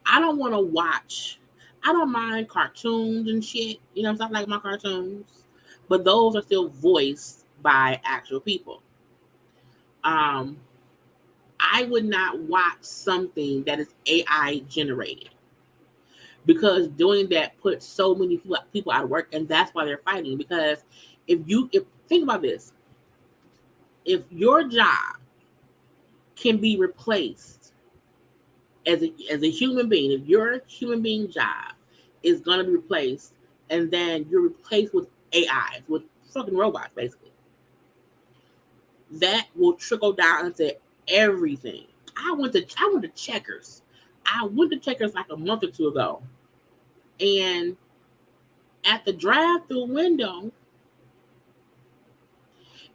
I don't want to watch. I don't mind cartoons and shit. You know, I like my cartoons, but those are still voiced by actual people. Um, I would not watch something that is AI generated because doing that puts so many people out of work, and that's why they're fighting. Because if think about this, if your job can be replaced as a human being, if your human being job is going to be replaced, and then you're replaced with AIs, with fucking robots, basically, that will trickle down into everything. I went to Checkers. I went to Checkers like a month or two ago, and at the drive-through window,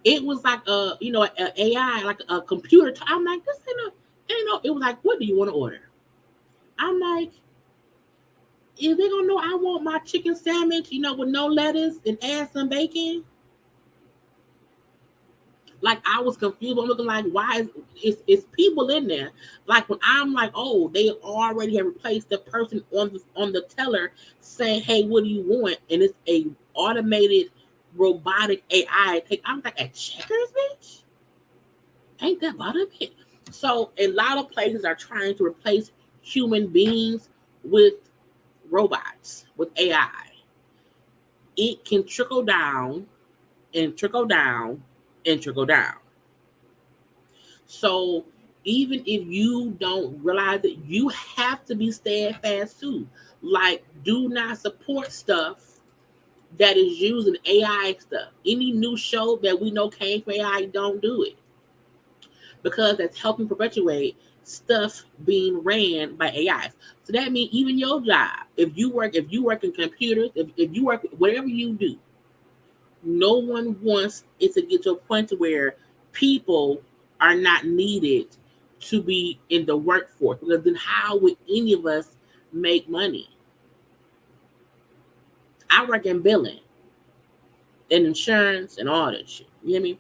it was like an AI, like a computer. I'm like, this ain't no. It was like, what do you want to order? I'm like, is they gonna know I want my chicken sandwich, with no lettuce and add some bacon? Like, I was confused. I'm looking like, why is people in there? Like, when I'm like, oh, they already have replaced the person on the teller saying, hey, what do you want? And it's a automated robotic AI. I'm like, at Checkers, bitch? Ain't that about a bit? So a lot of places are trying to replace human beings with robots, with AI. It can trickle down and trickle down and trickle down. So even if you don't realize it, you have to be steadfast too. Like, do not support stuff that is using AI stuff. Any new show that we know came from AI, don't do it. Because that's helping perpetuate stuff being ran by AIs. So that means even your job, if you work in computers, if you work whatever you do, no one wants it to get to a point to where people are not needed to be in the workforce. Because then how would any of us make money? I work in billing and insurance and all that shit. You know what I mean?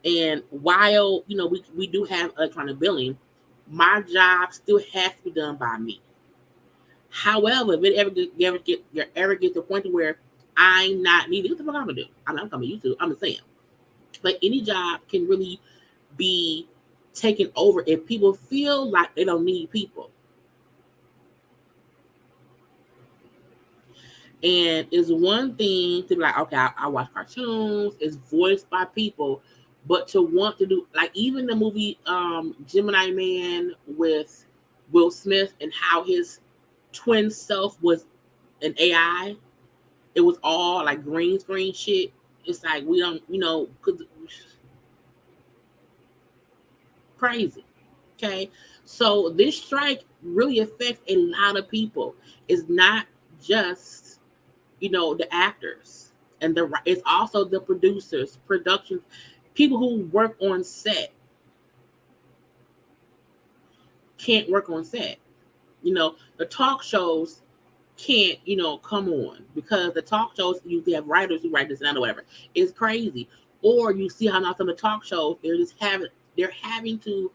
And while we do have electronic billing, my job still has to be done by me. However, if it ever get to the point where I'm not needed, what the fuck I'm gonna do? I'm not coming to YouTube. I'm just saying. Like, any job can really be taken over if people feel like they don't need people. And it's one thing to be like, okay, I watch cartoons, it's voiced by people, but to want to do, like, even the movie Gemini Man with Will Smith and how his twin self was an AI, it was all like green screen shit. It's like, we don't, cause crazy. Okay. So this strike really affects a lot of people. It's not just the actors, and it's also the producers, production people who work on set can't work on set. The talk shows can't come on because the talk shows usually have writers who write this and that or whatever. It's crazy. Or you see how now some of the talk shows they're having to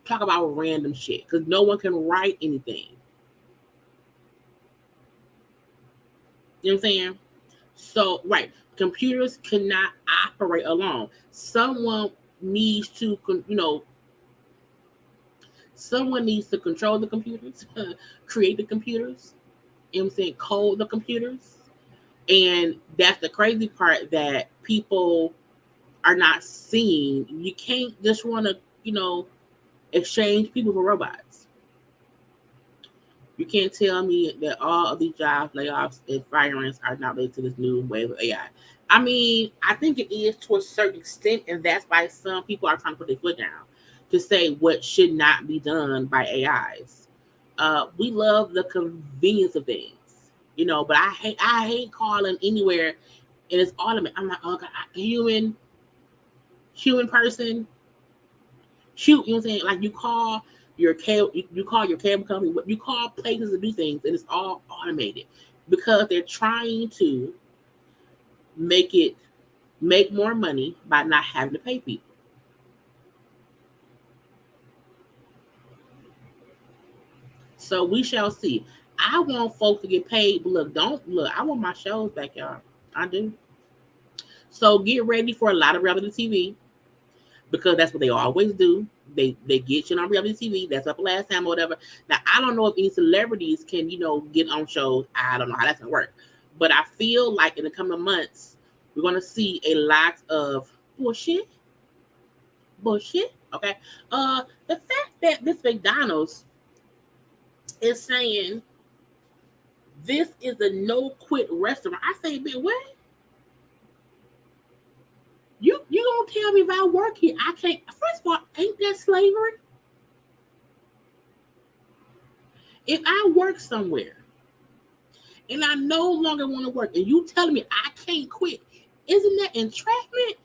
talk about random shit because no one can write anything. You know what I'm saying? So, right, computers cannot operate alone. Someone needs to, someone needs to control the computers, create the computers. You know what I'm saying? Code the computers. And that's the crazy part that people are not seeing. You can't just want to, exchange people for robots. You can't tell me that all of these jobs, layoffs, and firings are not related to this new wave of AI. I mean, I think it is to a certain extent, and that's why some people are trying to put their foot down to say what should not be done by AIs. We love the convenience of things. But I hate calling anywhere and it's automated. I'm like, oh God, human person, shoot, you know what I'm saying? Like you call your cable, you call your cable company, you call places to do things, and it's all automated because they're trying to make more money by not having to pay people. So we shall see. I want folks to get paid, but look. I want my shows back, y'all. I do. So get ready for a lot of reality TV because that's what they always do. They get you on reality TV. That's up last time or whatever. Now I don't know if any celebrities can get on shows. I don't know how that's gonna work, but I feel like in the coming months we're gonna see a lot of bullshit. Bullshit. Okay. The fact that this McDonald's is saying this is a no quit restaurant. I say, man, what? You gonna tell me if I work here, I can't? First of all, ain't that slavery? If I work somewhere and I no longer want to work, and you telling me I can't quit, isn't that entrapment?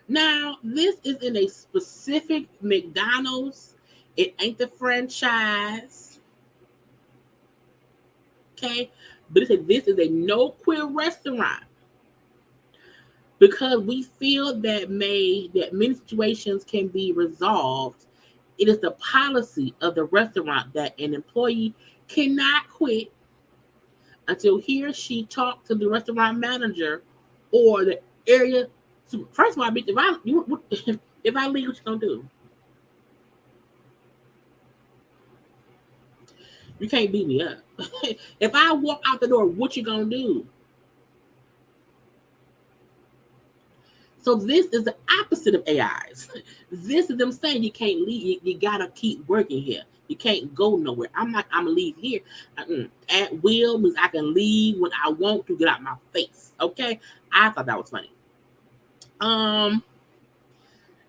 Now, this is in a specific McDonald's. It ain't the franchise. Okay, but it said this is a no quit restaurant. Because we feel that many situations can be resolved, it is the policy of the restaurant that an employee cannot quit until he or she talks to the restaurant manager or the area. First of all, bitch, if I leave, what you gonna do? You can't beat me up. If I walk out the door, what you gonna do? So this is the opposite of AIs. This is them saying you can't leave. You gotta keep working here. You can't go nowhere. I'm gonna leave here. At will means I can leave when I want to get out my face. Okay, I thought that was funny.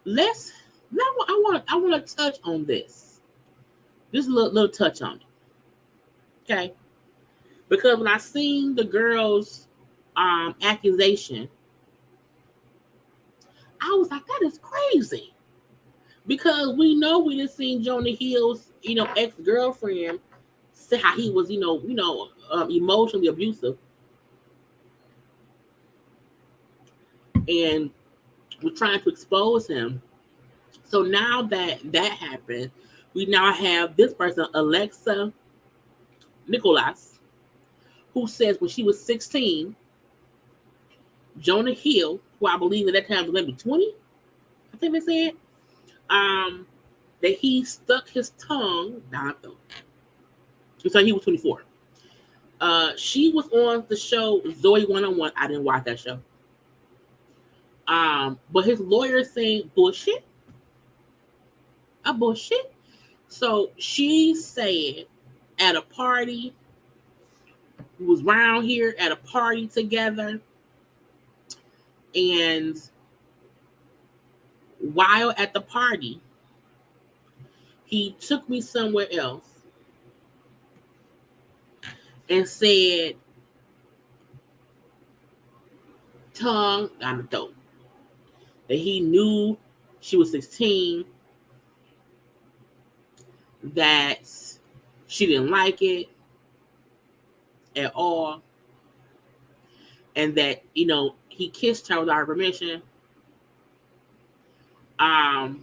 Let's. Now I want to touch on this. Just a little touch on it. Okay, because when I seen the girl's accusation, I was like, that is crazy. Because we didn't see Jonah Hill's, ex-girlfriend say how he was, emotionally abusive. And we're trying to expose him. So now that happened, we now have this person, Alexa Nicholas, who says when she was 16, Jonah Hill, who I believe at that time was maybe 20, I think they said, that he stuck his tongue down her throat. So he was 24. She was on the show Zoe 101. I didn't watch that show. But his lawyer is saying bullshit. A bullshit. So she said at a party, we was round here at a party together, and while at the party, he took me somewhere else and said, tongue down the throat. That he knew she was 16, that she didn't like it at all, and that, he kissed her without her permission.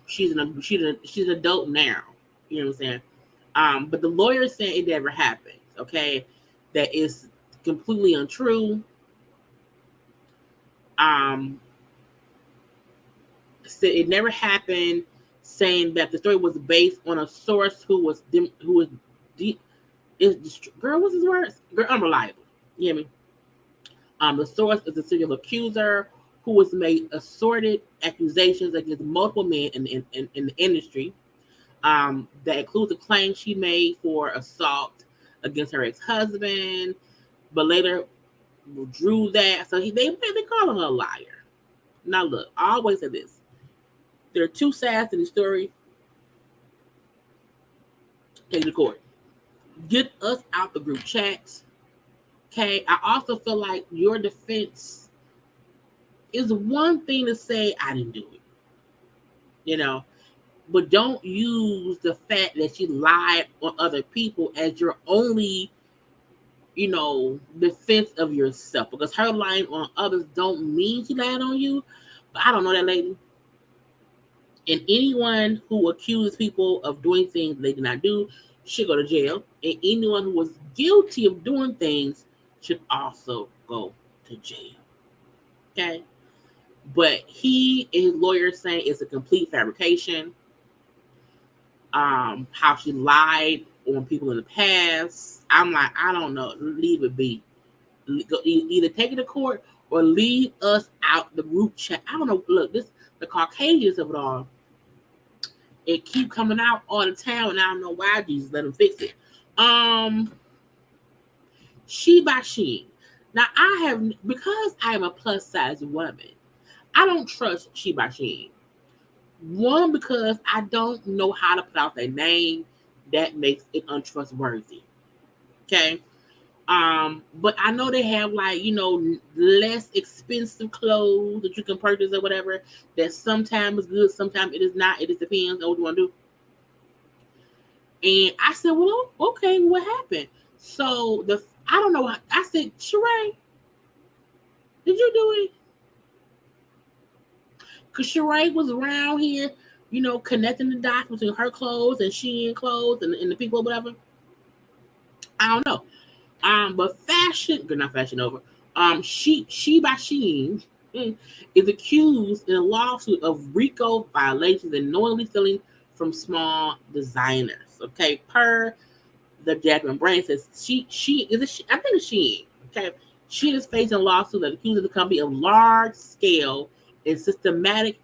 She's an adult now. You know what I'm saying? But the lawyer said it never happened. Okay, that is completely untrue. Said it never happened, saying that the story was based on a source who was deep. Girl, what's his words? Girl, unreliable. You hear me? The source is a serial accuser who was made assorted accusations against multiple men in the industry. That includes a claim she made for assault against her ex-husband, but later withdrew that. So they call her a liar. Now look, I always say this. There are two sides to the story. Take it to court. Get us out the group chats. Okay. I also feel like your defense is one thing to say, I didn't do it. You know, but don't use the fact that she lied on other people as your only, defense of yourself. Because her lying on others don't mean she lied on you. But I don't know that lady. And anyone who accuses people of doing things they did not do should go to jail. And anyone who was guilty of doing things should also go to jail. Okay? But he and his lawyer saying it's a complete fabrication. How she lied on people in the past. I'm like, I don't know. Leave it be. Either take it to court or leave us out the group chat. I don't know. Look, the Caucasians of it all. It keep coming out all the time, and I don't know why. Jesus, let them fix it. She by Shein. Now because I am a plus size woman, I don't trust She by Shein. One, because I don't know how to pronounce their name. That makes it untrustworthy. Okay. But I know they have less expensive clothes that you can purchase or whatever. That sometimes is good, sometimes it is not. It just depends on what you want to do. And I said, well, okay, what happened? So I don't know. I said, Sheree, did you do it? Because Sheree was around here, connecting the dots between her clothes and Shein clothes and the people or whatever. I don't know. But not Fashion Nova. She by Shein is accused in a lawsuit of RICO violations and knowingly stealing from small designers. Okay, per the Jackman brand says I think it's Shein. Okay, she is facing a lawsuit that accuses the company of large scale and systematic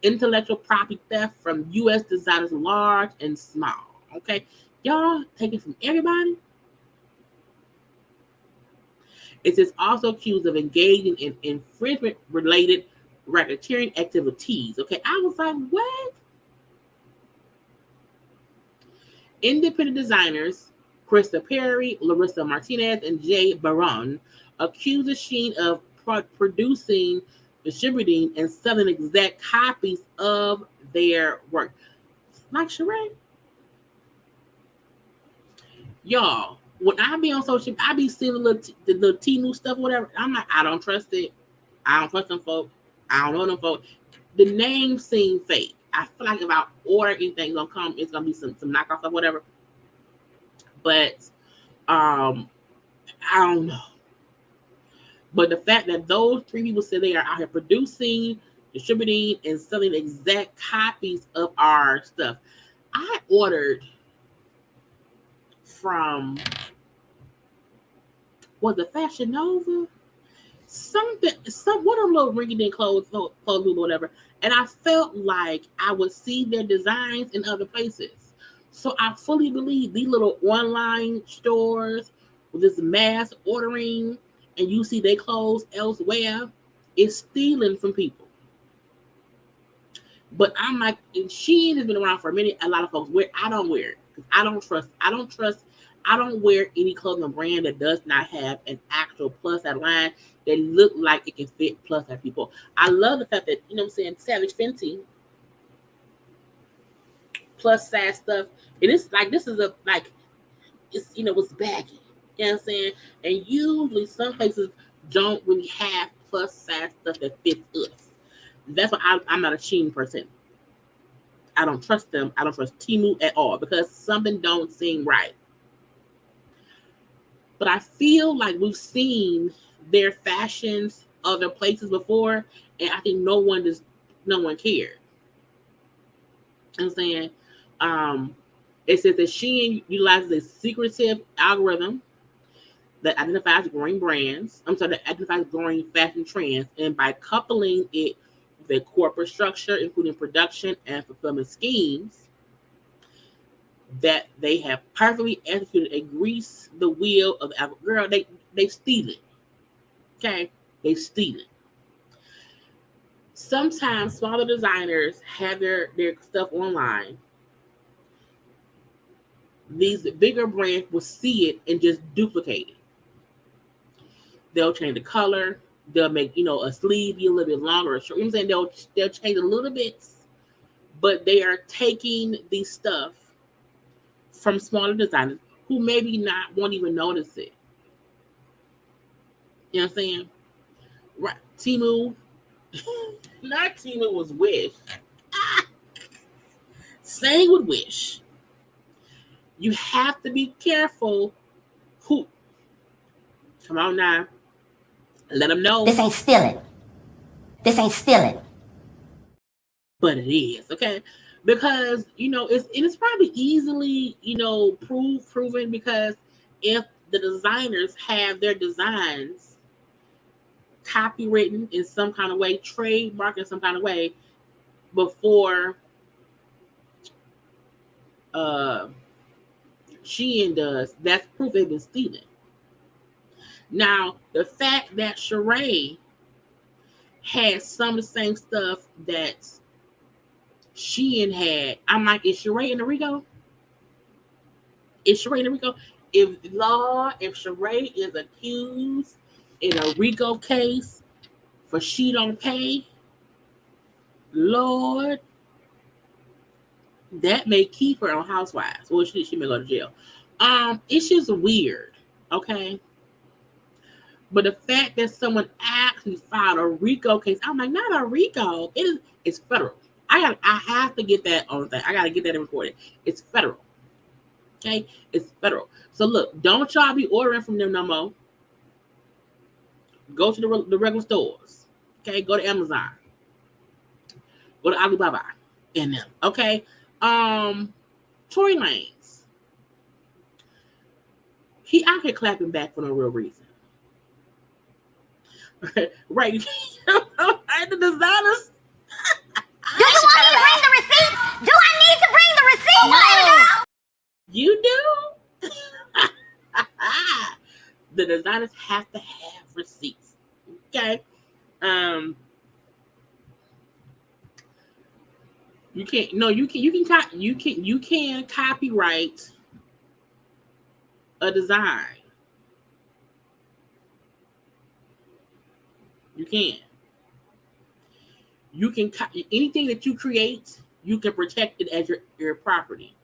intellectual property theft from U.S. designers, large and small. Okay, y'all take it from everybody. It is also accused of engaging in infringement-related racketeering activities. Okay, I was like, what? Independent designers Krista Perry, Larissa Martinez, and Jay Baron accused Shein of producing, distributing, and selling exact copies of their work. Like Sheree. Y'all, when I be on social, I be seeing the little Temu stuff, whatever. I'm like, I don't trust it. I don't trust them folk. I don't know them folk. The names seem fake. I feel like if I order anything, it's gonna be some knockoff stuff, whatever. But I don't know. But the fact that those three people said they are out here producing, distributing, and selling exact copies of our stuff. I ordered from, was it Fashion Nova? One of them little rinky-dink clothes, whatever. And I felt like I would see their designs in other places. So I fully believe these little online stores with this mass ordering and you see their clothes elsewhere is stealing from people. But I'm like, Shein has been around for a minute. A lot of folks wear. I don't wear it because I don't wear any clothing brand that does not have an actual plus size line that look like it can fit plus size people. I love the fact that, Savage Fenty plus size stuff. And it's like, this is it's baggy. You know what I'm saying? And usually some places don't really have plus size stuff that fits us. That's why I'm not a Shein person. I don't trust them. I don't trust Temu at all because something don't seem right. But I feel like we've seen their fashions other places before, and I think no one cared. You know what I'm saying? It says that Shein utilizes a secretive algorithm that identifies growing brands. That identifies growing fashion trends, and by coupling it with a corporate structure, including production and fulfillment schemes, that they have perfectly executed a grease the wheel of the girl. They steal it. Okay, they steal it. Sometimes smaller designers have their stuff online, these bigger brands will see it and just duplicate it. They'll change the color. They'll make, a sleeve be a little bit longer or short. You know what I'm saying? They'll change a little bits, but they are taking the stuff from smaller designers who maybe not won't even notice it. You know what I'm saying? Right. Temu. Not Temu, was Wish. Same with Wish. You have to be careful who. Come on now. Let them know. This ain't stealing. This ain't stealing. But it is, okay? Because, it's probably easily, proven, because if the designers have their designs copywritten in some kind of way, trademarked in some kind of way, before Shein does, that's proof they've been stealing. Now, the fact that Sheree had some of the same stuff that Shein had, I'm like, is Sheree in the Rico? Is Sheree in the Rico? If Sheree is accused in a Rico case for she don't pay, Lord, that may keep her on Housewives. Well, she may go to jail. It's just weird, okay? But the fact that someone actually filed a Rico case, I'm like, not a Rico. It's federal. I have to get that on thing. I gotta get that recorded. It's federal. Okay? It's federal. So look, don't y'all be ordering from them no more. Go to the regular stores. Okay? Go to Amazon. Go to Alibaba and them. Okay? Tory Lanez. He out here clapping back for no real reason. Right. The designers. Do you want me to bring the receipts? Do I need to bring the receipts? No. You do? The designers have to have receipts. Okay. You can't. No, you can copyright a design. You can. You can anything that you create, you can protect it as your property.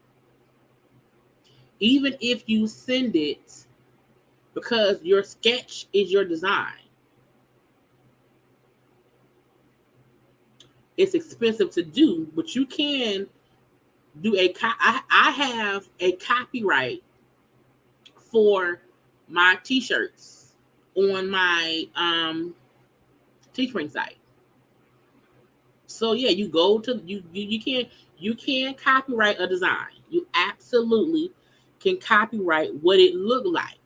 Even if you send it because your sketch is your design. It's expensive to do, but you can do I have a copyright for my t-shirts on my Teespring site. So yeah, you go to you can copyright a design. You absolutely can copyright what it looked like.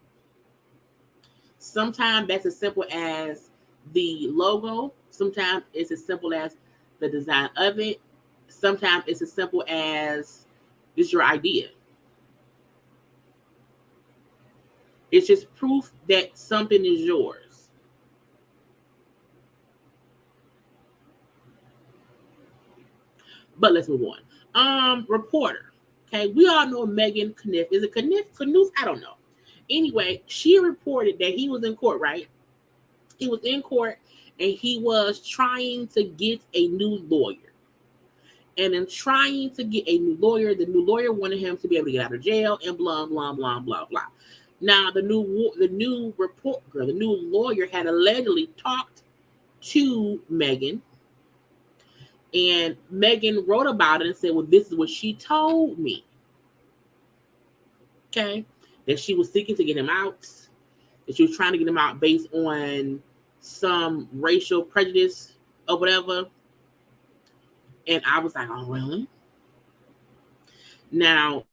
Sometimes that's as simple as the logo. Sometimes it's as simple as the design of it. Sometimes it's as simple as it's your idea. It's just proof that something is yours. But let's move on. Reporter. Okay, we all know Megan Kniff. Is it Kniff? I don't know. Anyway, she reported that he was in court, right? He was in court and he was trying to get a new lawyer. And in trying to get a new lawyer, the new lawyer wanted him to be able to get out of jail and blah, blah, blah, blah, blah. Now, the new lawyer had allegedly talked to Megan. And Megan wrote about it and said, well, this is what she told me. Okay. That she was seeking to get him out. That she was trying to get him out based on some racial prejudice or whatever. And I was like, oh, really? Now,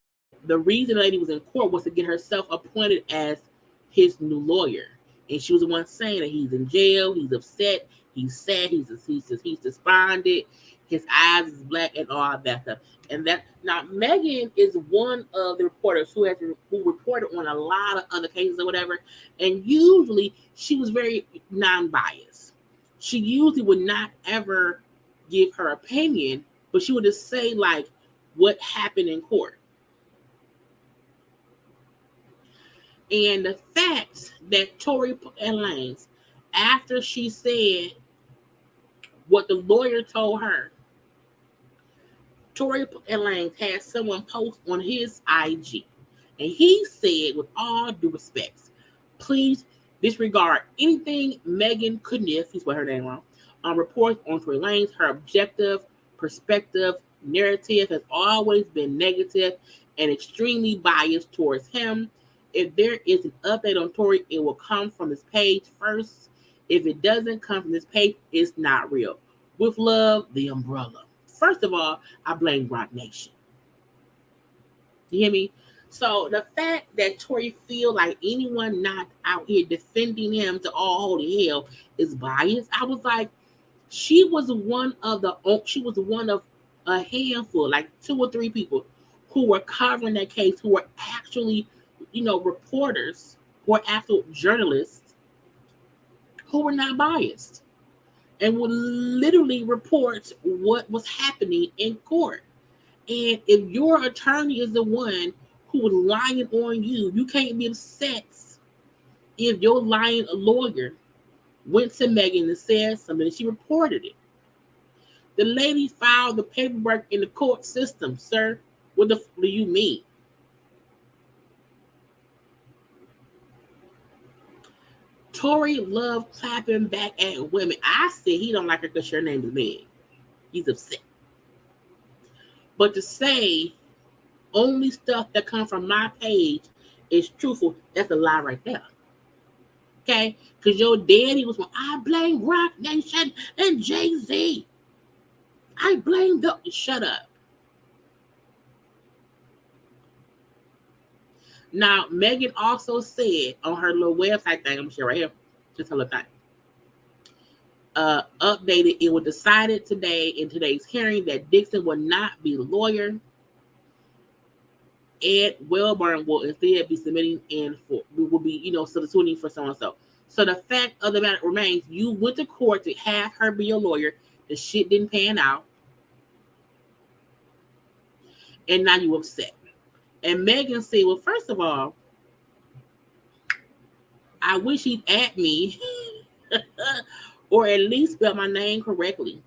the reason the lady was in court was to get herself appointed as his new lawyer. And she was the one saying that he's in jail, he's upset, he's sad, he's despondent, his eyes is black and all that stuff. And that now Megan is one of the reporters who reported on a lot of other cases or whatever. And usually she was very non-biased. She usually would not ever give her opinion, but she would just say like what happened in court. And the fact that Tory Lanez, after she said what the lawyer told her, Tory Lanez had someone post on his IG, and he said, with all due respect, please disregard anything Megan Kniff, he's what her name wrong, reports on Tory Lanez. Her objective perspective narrative has always been negative and extremely biased towards him. If there is an update on Tory, it will come from this page first. If it doesn't come from this page, it's not real. With love, the umbrella. First of all, I blame Rock Nation. You hear me? So the fact that Tory feel like anyone not out here defending him to all holy hell is biased. I was like, she was one of a handful, like 2 or 3 people who were covering that case, who were actually, reporters, who were actual journalists, who were not biased and would literally report what was happening in court. And if your attorney is the one who was lying on you, you can't be upset if your lying lawyer went to Megan and said something and she reported it. The lady filed the paperwork in the court system, sir. What the do you mean? Tory loved clapping back at women. I said he don't like her because her name is Meg. He's upset. But to say only stuff that comes from my page is truthful, that's a lie right there. Okay? Because your daddy was, I blame Rock Nation and Jay-Z. I blame them. Shut up. Now, Megan also said on her little website thing, I'm going to share right here, just her little thing, updated, it was decided today in today's hearing that Dixon will not be the lawyer. Ed Wellborn will instead be submitting in for, will be, substituting for so-and-so. So the fact of the matter remains, you went to court to have her be your lawyer. The shit didn't pan out. And now you upset. And Megan said, well, first of all, I wish he'd at me or at least spell my name correctly.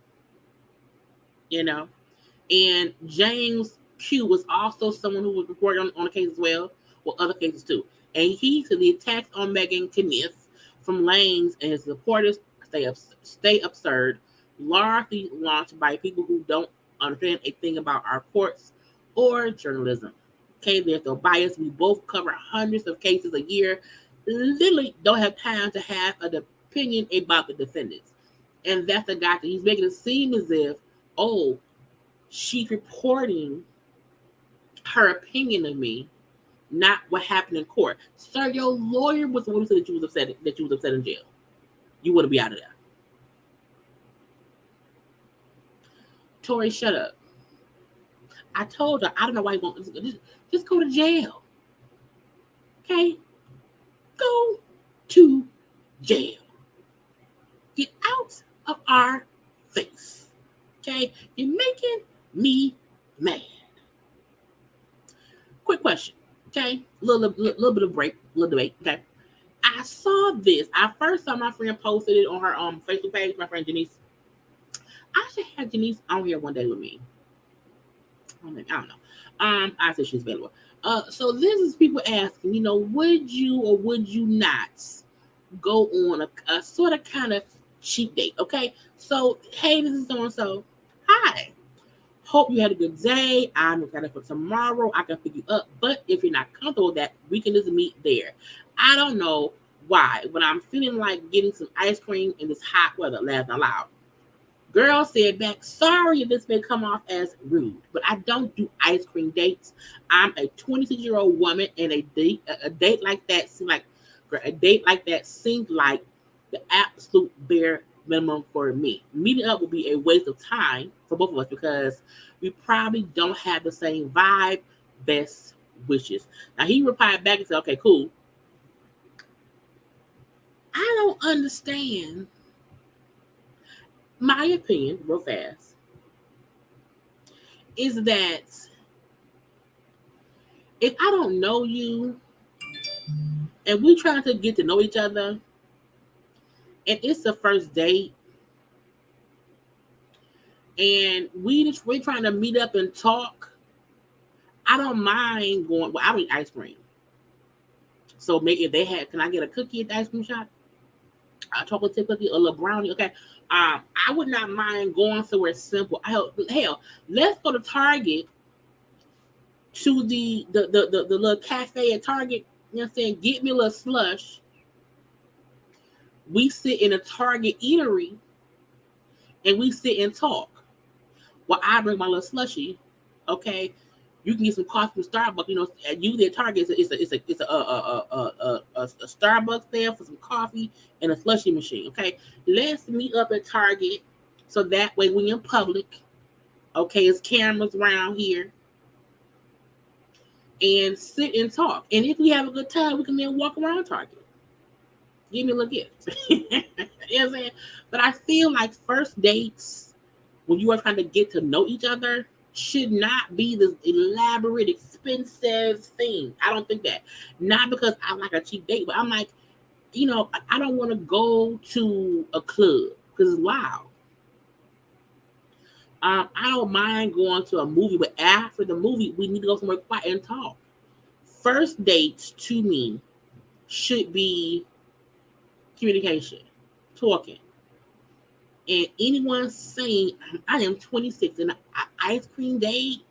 And James Q was also someone who was reported on the case as well, or other cases too. And he said the attacks on Megan Kniff from Lanez and his supporters stay absurd, largely launched by people who don't understand a thing about our courts or journalism. Okay, there's no bias. We both cover hundreds of cases a year. Literally don't have time to have an opinion about the defendants. And that's the guy that he's making it seem as if, oh, she's reporting her opinion of me, not what happened in court. Sir, your lawyer was the one who said that you was upset in jail. You want to be out of there. Tory, shut up. I told her, I don't know why you won't just go to jail. Okay? Go to jail. Get out of our face. Okay? You're making me mad. Quick question. Okay? Little bit of break, little debate. Okay? I saw this. I first saw my friend posted it on her Facebook page, my friend Janice. I should have Janice on here one day with me. I don't know. I said she's available. So this is people asking, would you or would you not go on a sort of kind of cheap date? Okay. So, hey, this is so-and-so. Hi. Hope you had a good day. I'm excited for tomorrow. I can pick you up. But if you're not comfortable with that, we can just meet there. I don't know why. When I'm feeling like getting some ice cream in this hot weather, laugh out loud. Girl said back, sorry if this may come off as rude, but I don't do ice cream dates. I'm a 26-year-old woman, and a date like that seemed like the absolute bare minimum for me. Meeting up would be a waste of time for both of us because we probably don't have the same vibe. Best wishes. Now he replied back and said, okay, cool. I don't understand. My opinion, real fast, is that if I don't know you and we trying to get to know each other, and it's the first date, and we're trying to meet up and talk, I don't mind going. Well, I eat ice cream, so maybe if they had, can I get a cookie at the ice cream shop? A chocolate chip cookie, a little brownie. Okay, I would not mind going somewhere simple. Hell, let's go to Target, to the little cafe at Target. You know what I'm saying? Get me a little slush. We sit in a Target eatery and we sit and talk. Well, I bring my little slushy. Okay, you can get some coffee from Starbucks. You know, usually at Target, it's a Starbucks there for some coffee and a slushy machine. Okay, let's meet up at Target, so that way we in public. Okay, there's cameras around here, and sit and talk. And if we have a good time, we can then walk around Target. Give me a little gift. You know what I'm saying? But I feel like first dates, when you are trying to get to know each other, should not be this elaborate, expensive thing. I don't think that. Not because I like a cheap date, but I'm like, you know, I don't want to go to a club because it's loud. I don't mind going to a movie, but after the movie, we need to go somewhere quiet and talk. First dates, to me, should be communication, talking. And anyone saying, I am 26 and an ice cream date,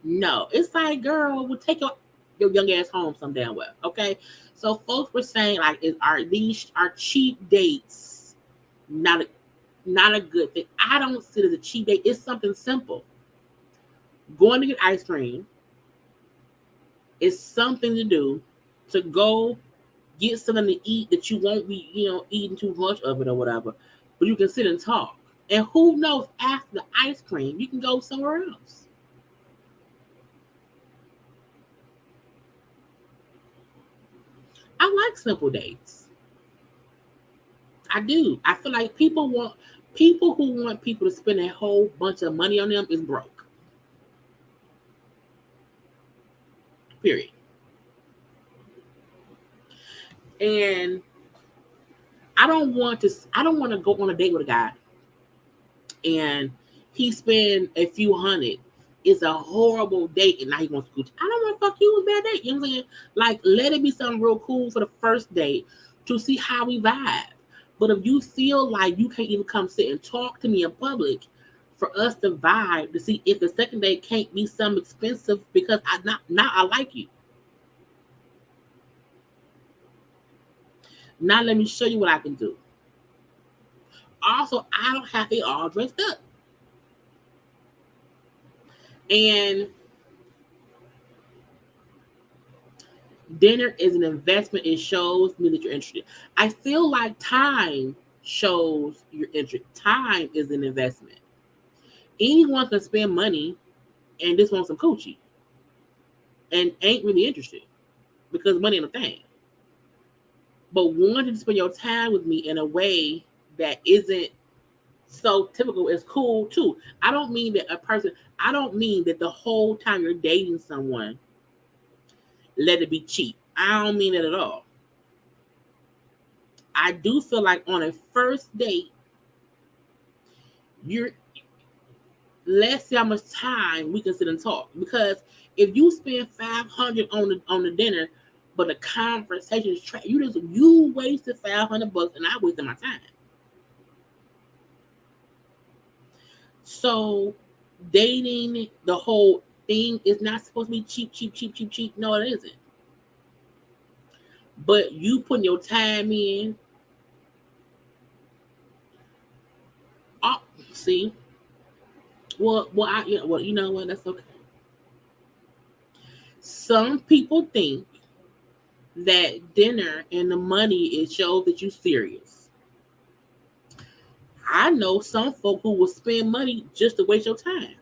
no. It's like, girl, we'll take your young ass home some damn well, okay? So folks were saying, like, are these cheap dates not a good thing? I don't see it as a cheap date. It's something simple. Going to get ice cream is something to do, to go get something to eat that you won't be, you know, eating too much of it or whatever. But you can sit and talk. And who knows, after the ice cream, you can go somewhere else. I like simple dates. I do. I feel like people who want people to spend a whole bunch of money on them is broke. Period. And I don't want to go on a date with a guy and he spend a few hundred. It's a horrible date and now he wants to go. I don't want to fuck you with a bad date. You know what I'm saying? Like, let it be something real cool for the first date to see how we vibe. But if you feel like you can't even come sit and talk to me in public for us to vibe, to see if the second date can't be something expensive because I like you. Now let me show you what I can do. Also, I don't have it all dressed up. And dinner is an investment. It shows me that you're interested. I feel like time shows your interest. Time is an investment. Anyone can spend money and just want some coochie and ain't really interested because money ain't a thing. But wanting to spend your time with me in a way that isn't so typical is cool too. I don't mean that the whole time you're dating someone, let it be cheap. I don't mean it at all. I do feel like on a first date, let's see how much time we can sit and talk. Because if you spend $500 on the dinner, but the conversation is you wasted $500 and I wasted my time. So dating, the whole thing is not supposed to be cheap. No, it isn't. But you putting your time in. Oh, see. Well, you know what? That's okay. Some people think that dinner and the money, it shows that you're serious. I know some folk who will spend money just to waste your time.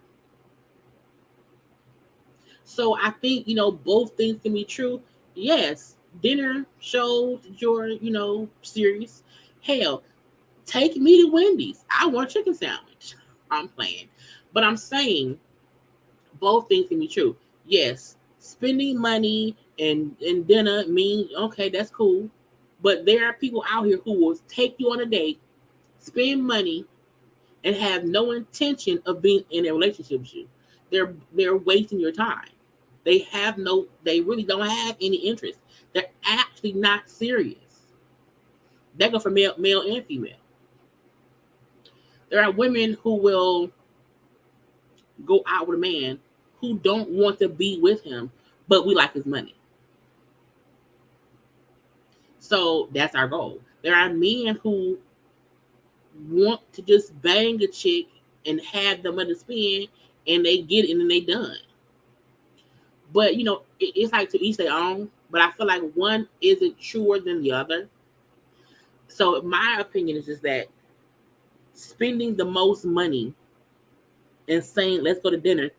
So I think, both things can be true. Yes, dinner shows you're, serious. Hell, take me to Wendy's. I want a chicken sandwich. I'm playing. But I'm saying both things can be true. Yes, spending money and dinner mean okay, that's cool. But there are people out here who will take you on a date, spend money, and have no intention of being in a relationship with you. They're wasting your time. They really don't have any interest. They're actually not serious. That go for male and female. There are women who will go out with a man who don't want to be with him, but we like his money. So that's our goal. There are men who want to just bang a chick and have the money to spend, and they get it and then they done. But it's like to each their own. But I feel like one isn't truer than the other. So my opinion is just that spending the most money and saying let's go to dinner,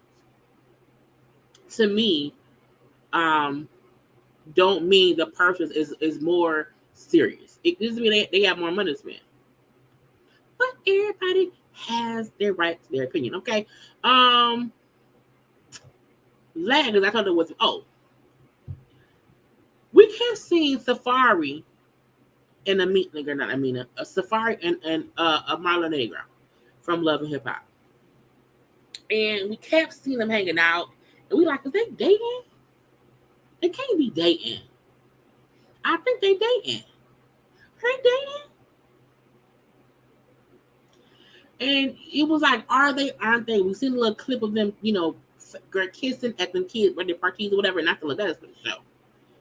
to me, don't mean the person is more serious. It just mean they have more money to spend. But everybody has their right to their opinion. Okay. Because I thought it was we kept seeing Safaree and Safaree and Amara Negra from Love and Hip Hop. And we kept seeing them hanging out. And we like, is they dating? They can't be dating. I think they dating. Are they dating? And it was like, are they, aren't they? We seen a little clip of them, kissing at them kids' birthday parties or whatever. Not to look at us for the show.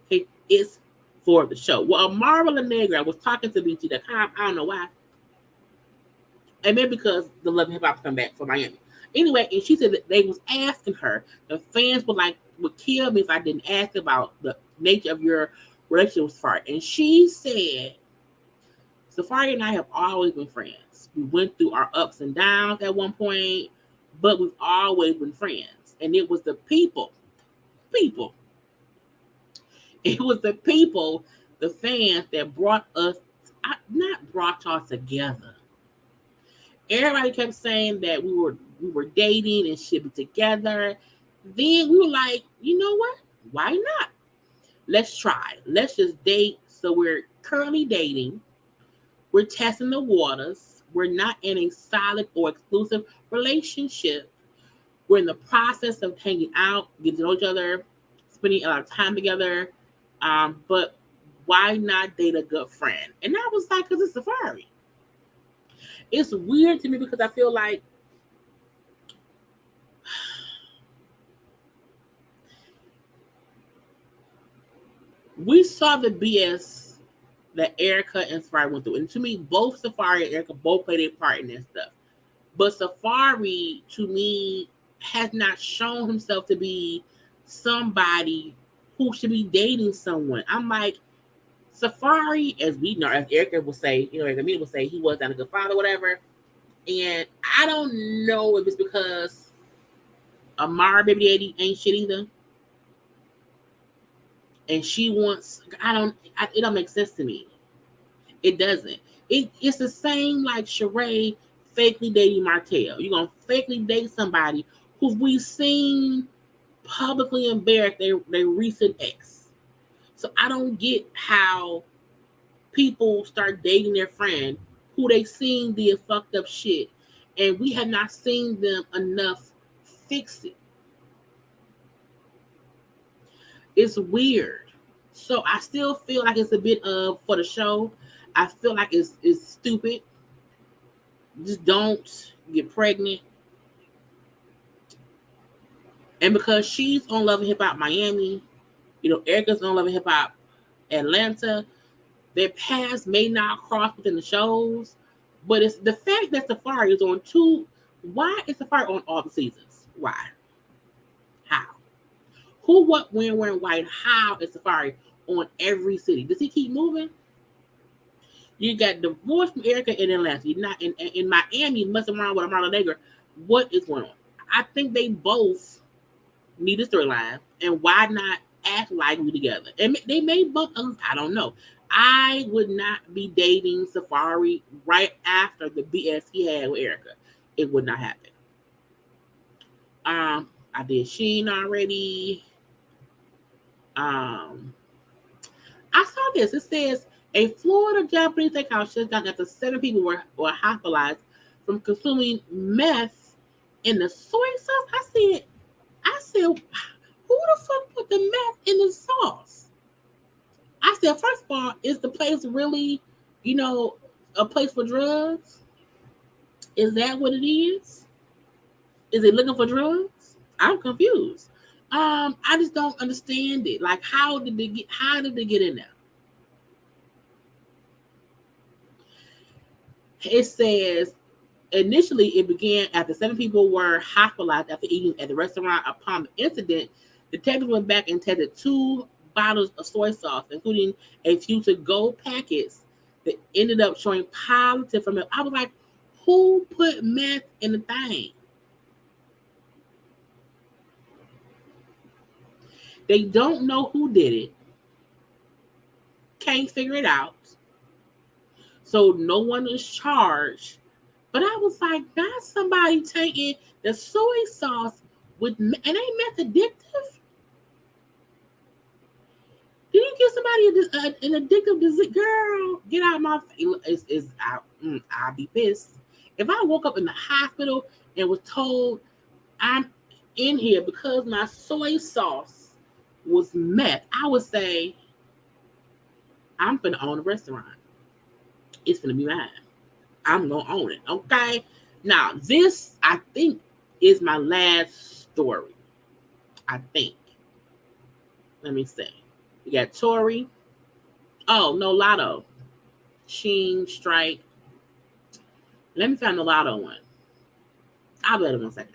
Okay, it's for the show. Well, Amara Negra was talking to BT.com. I don't know why. And maybe because the Love and Hip Hop come back for Miami. Anyway, and she said that they was asking her, the fans would kill me if I didn't ask about the nature of your relationship with Safaree. And she said, Safaree and I have always been friends. We went through our ups and downs at one point, but we've always been friends. And it was the people. It was the people, the fans that brought us, not brought y'all together. Everybody kept saying that we were dating and should be together. Then we were like, you know what? Why not? Let's try. Let's just date. So we're currently dating. We're testing the waters. We're not in a solid or exclusive relationship. We're in the process of hanging out, getting to know each other, spending a lot of time together. But why not date a good friend? And I was like, because it's Safaree. It's weird to me because I feel like we saw the BS that Erica and Safaree went through. And to me, both Safaree and Erica both played a part in that stuff. But Safaree, to me, has not shown himself to be somebody who should be dating someone. I'm like, Safaree, as we know, as Erica would say, Erica would say, he was not a good father, whatever. And I don't know if it's because Amara baby daddy ain't shit either. And she wants, it don't make sense to me. It doesn't. It's the same like Sheree fakely dating Martell. You're going to fakely date somebody who we've seen publicly embarrass their recent ex. So I don't get how people start dating their friend who they seen did fucked up shit, and we have not seen them enough fix it. It's weird. So I still feel like it's a bit of for the show. I feel like it's stupid. Just don't get pregnant. And because she's on Love and Hip Hop Miami, Erica's on Love and Hip Hop Atlanta, their paths may not cross within the shows, but it's the fact that Safaree is on two. Why is Safaree on all the seasons? Why? How? Who, what, when, where, and why, and how is Safaree on every city? Does he keep moving? You got divorced from Erica in Atlanta. You're not in Miami, messing around with Amara Negra. What is going on? I think they both need a storyline, and why not act like we together? And they may bump. I don't know. I would not be dating Safaree right after the BS he had with Erica. It would not happen. I did Shein already. I saw this. It says a Florida Japanese steakhouse shut down after 7 people were hospitalized from consuming meth in the soy sauce. I said, who the fuck put the meth in the sauce? I said, first of all, is the place really, a place for drugs? Is that what it is? Is it looking for drugs? I'm confused. I just don't understand it. Like, how did they get in there? It says initially it began after 7 people were hospitalized after eating at the restaurant. Upon the incident, detectives went back and tested 2 bottles of soy sauce, including a few to-go packets that ended up showing positive from it. I was like, who put meth in the thing? They don't know who did it. Can't figure it out. So no one is charged. But I was like, not somebody taking the soy sauce with, and ain't meth addictive? Did you give somebody an addictive disease? Girl, get out of my face. I'll be pissed. If I woke up in the hospital and was told I'm in here because my soy sauce was meth, I would say, I'm finna own a restaurant. It's finna be mine. I'm gonna own it. Okay. Now, this, I think, is my last story. I think. Let me see. We got Tory. Oh, no, Lotto. Shein, strike. Let me find the Lotto one. I'll let it 1 second.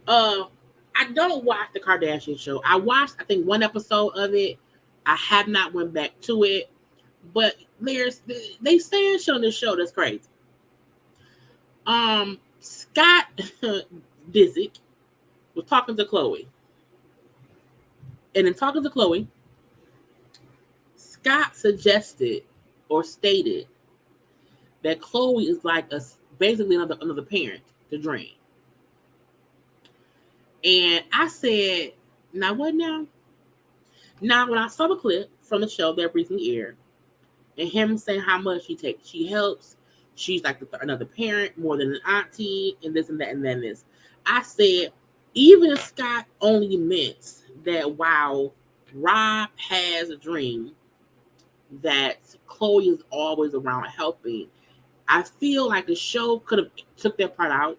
I don't watch the Kardashian show. I watched, I think, 1 episode of it. I have not went back to it. But they saying on this show that's crazy. Scott Disick was talking to Khloe. And in talking to Khloe, Scott suggested or stated that Khloe is like basically another parent to Dream. And I said, now what now? Now, when I saw the clip from the show that recently aired, and him saying how much she helps, she's like another parent, more than an auntie, and this and that and then this. I said, even if Scott only meant that while Rob has a dream that Khloe is always around helping, I feel like the show could have took that part out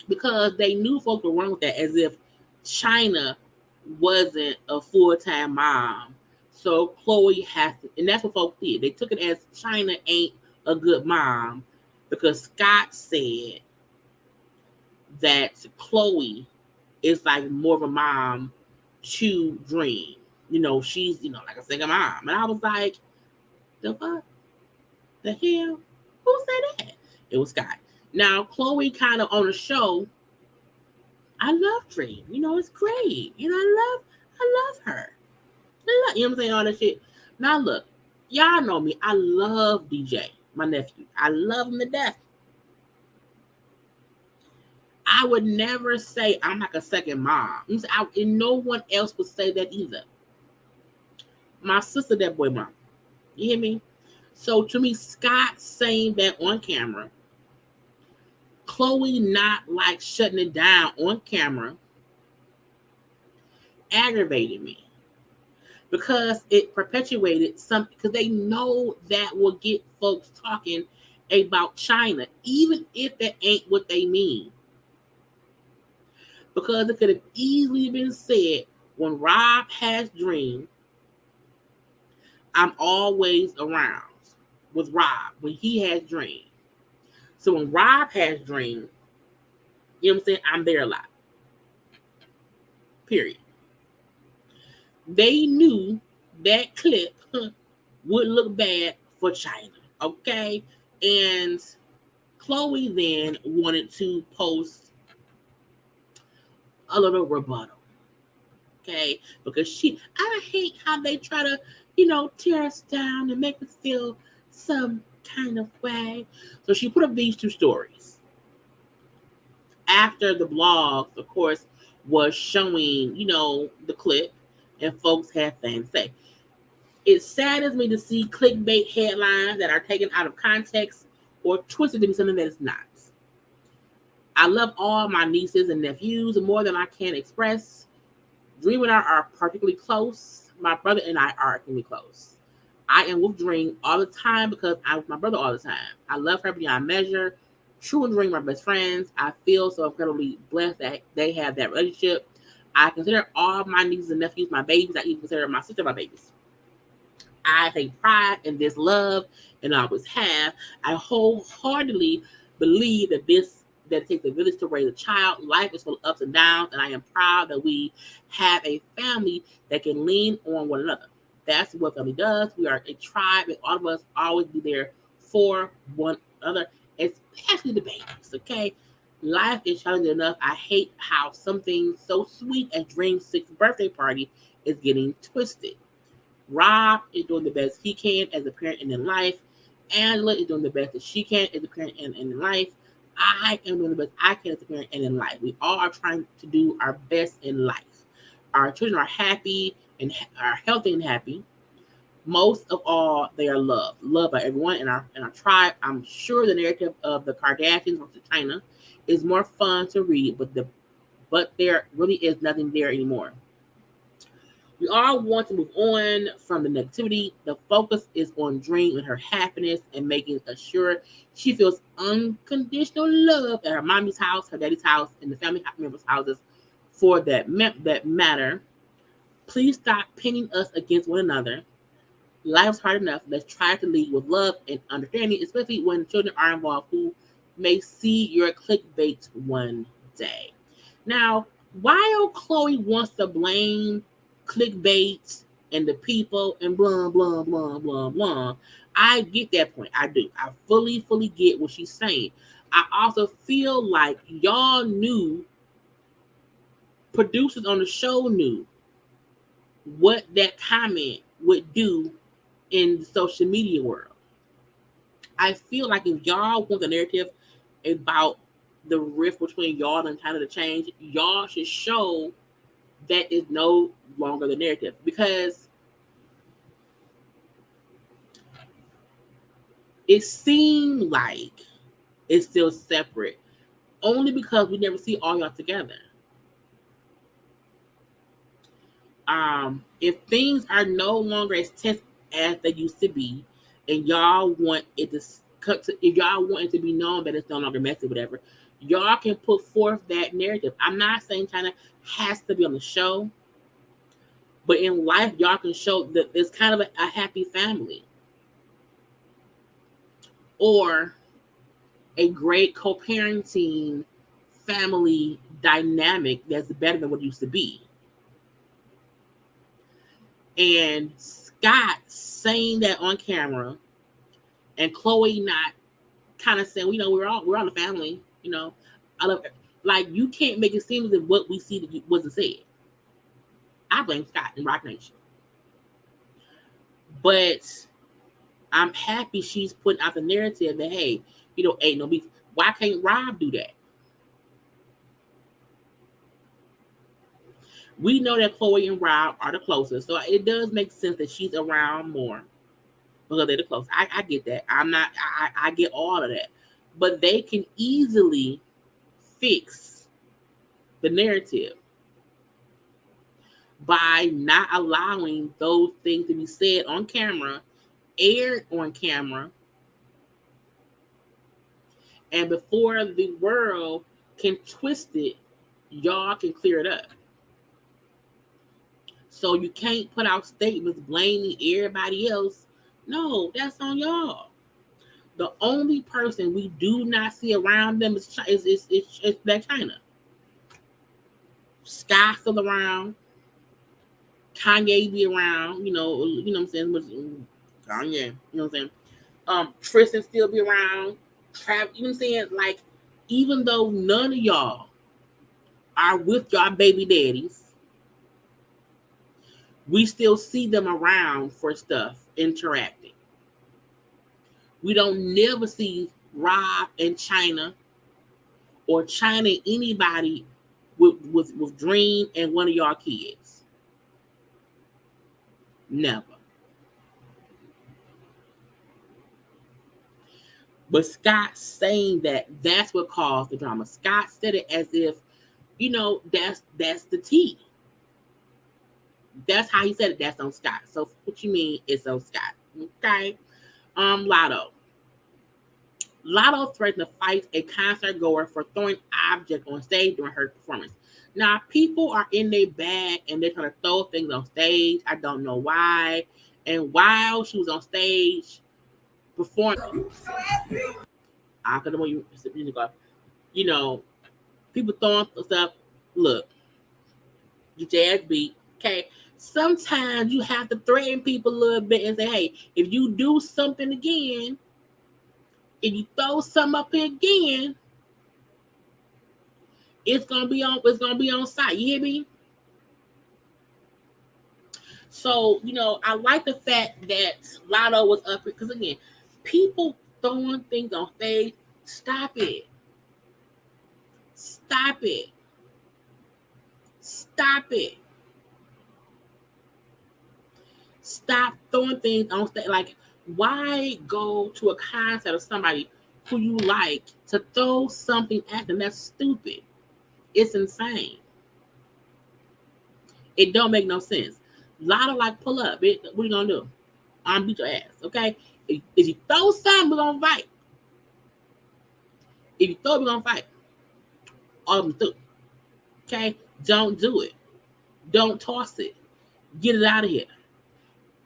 because they knew folks were wrong with that, as if China wasn't a full-time mom. So Khloe has to, and that's what folks did. They took it as China ain't a good mom because Scott said that Khloe is like more of a mom to Dream. She's, like a single mom. And I was like, the fuck? The hell? Who said that? It was Scott. Now, Khloe kind of on the show, I love Dream. It's great. I love her. You know what I'm saying? All that shit. Now, look, y'all know me. I love DJ, my nephew. I love him to death. I would never say I'm like a second mom. And no one else would say that either. My sister, that boy mom. You hear me? So to me, Scott saying that on camera, Khloe not like shutting it down on camera, aggravated me. Because it perpetuated something, because they know that will get folks talking about China, even if that ain't what they mean. Because it could have easily been said, when Rob has Dream, I'm always around with Rob when he has Dream. So when Rob has Dream, you know what I'm saying? I'm there a lot. Period. They knew that clip would look bad for China, okay? And Khloe then wanted to post a little rebuttal, okay? Because I hate how they try to, tear us down and make us feel some kind of way. So she put up these 2 stories. After the blog, of course, was showing, the clip, and folks have things to say. It saddens me to see clickbait headlines that are taken out of context or twisted to be something that it's not. I love all my nieces and nephews more than I can express. Dream and I are particularly close. My brother and I are extremely close. I am with Dream all the time because I'm with my brother all the time. I love her beyond measure. True and Dream are best friends. I feel so incredibly blessed that they have that relationship. I consider all my nieces and nephews my babies. I even consider my sister my babies. I take pride in this love and always have. I wholeheartedly believe that it takes a village to raise a child. Life is full of ups and downs, and I am proud that we have a family that can lean on one another. That's what family does. We are a tribe, and all of us always be there for one another, especially the babies. Okay, life is challenging enough. I hate how something so sweet as Dream's 6th birthday party is getting twisted. Rob is doing the best he can as a parent and in life. Angela is doing the best that she can as a parent and in life. I am doing the best I can as a parent and in life. We all are trying to do our best in life. Our children are happy and are healthy and happy. Most of all, they are loved by everyone in our tribe. I'm sure the narrative of the Kardashians versus China is more fun to read, but there really is nothing there anymore. We all want to move on from the negativity. The focus is on Dream and her happiness and making sure she feels unconditional love at her mommy's house, her daddy's house, and the family members' houses for that matter. Please stop pinning us against one another. Life's hard enough. Let's try to lead with love and understanding, especially when children are involved who may see your clickbait one day. Now, while Khloe wants to blame clickbait and the people and blah blah blah blah blah, I get that point. I do. I fully get what she's saying. I also feel like y'all knew, producers on the show knew what that comment would do in the social media world. I feel like if y'all want the narrative about the rift between y'all and China to change, y'all should show that is no longer the narrative, because it seemed like it's still separate only because we never see all y'all together. If things are no longer as tense as they used to be, and y'all want it to if y'all want it to be known that it's no longer messy, whatever, y'all can put forth that narrative. I'm not saying China has to be on the show, but in life, y'all can show that it's kind of a happy family or a great co-parenting family dynamic that's better than what it used to be. And Scott saying that on camera, and Khloe not kind of saying, we're all a family, I love it. Like, you can't make it seem as if what we see that wasn't said. I blame Scott and Rock Nation. But I'm happy she's putting out the narrative that, hey, ain't no beef. Why can't Rob do that? We know that Khloe and Rob are the closest, so it does make sense that she's around more because they're the closest. I get that. I get all of that. But they can easily fix the narrative by not allowing those things to be said on camera, aired on camera, and before the world can twist it, y'all can clear it up. So you can't put out statements blaming everybody else. No, that's on y'all. The only person we do not see around them is Blac China. Sky's still around. Kanye be around. You know what I'm saying? Kanye, you know what I'm saying? Tristan still be around. Trav, you know what I'm saying? Like, even though none of y'all are with y'all baby daddies, we still see them around for stuff, interacting. We don't never see Rob and China or China anybody with Dream and one of y'all kids. Never. But Scott saying that's what caused the drama. Scott said it as if, that's the tea. That's how he said it. That's on Scott. So what you mean it's on Scott? Okay. Lotto. Lotto threatened to fight a concert goer for throwing objects on stage during her performance. Now, people are in their bag and they're trying to throw things on stage. I don't know why. And while she was on stage performing, I could know people throwing stuff. Look, get your ass beat. Okay. Sometimes you have to threaten people a little bit and say, hey, if you do something again, if you throw something up here again, it's gonna be on site. You hear me? So, I like the fact that Lotto was up because again, people throwing things on stage, stop it. Stop it. Stop it. Stop throwing things on stage. Like, why go to a concert of somebody who you like to throw something at them? That's stupid. It's insane. It don't make no sense. Lotto like pull up. What are you gonna do? I'm beat your ass, okay? If you throw something, we're gonna fight. If you throw it, we're gonna fight. All of them through. Okay? Don't do it. Don't toss it. Get it out of here.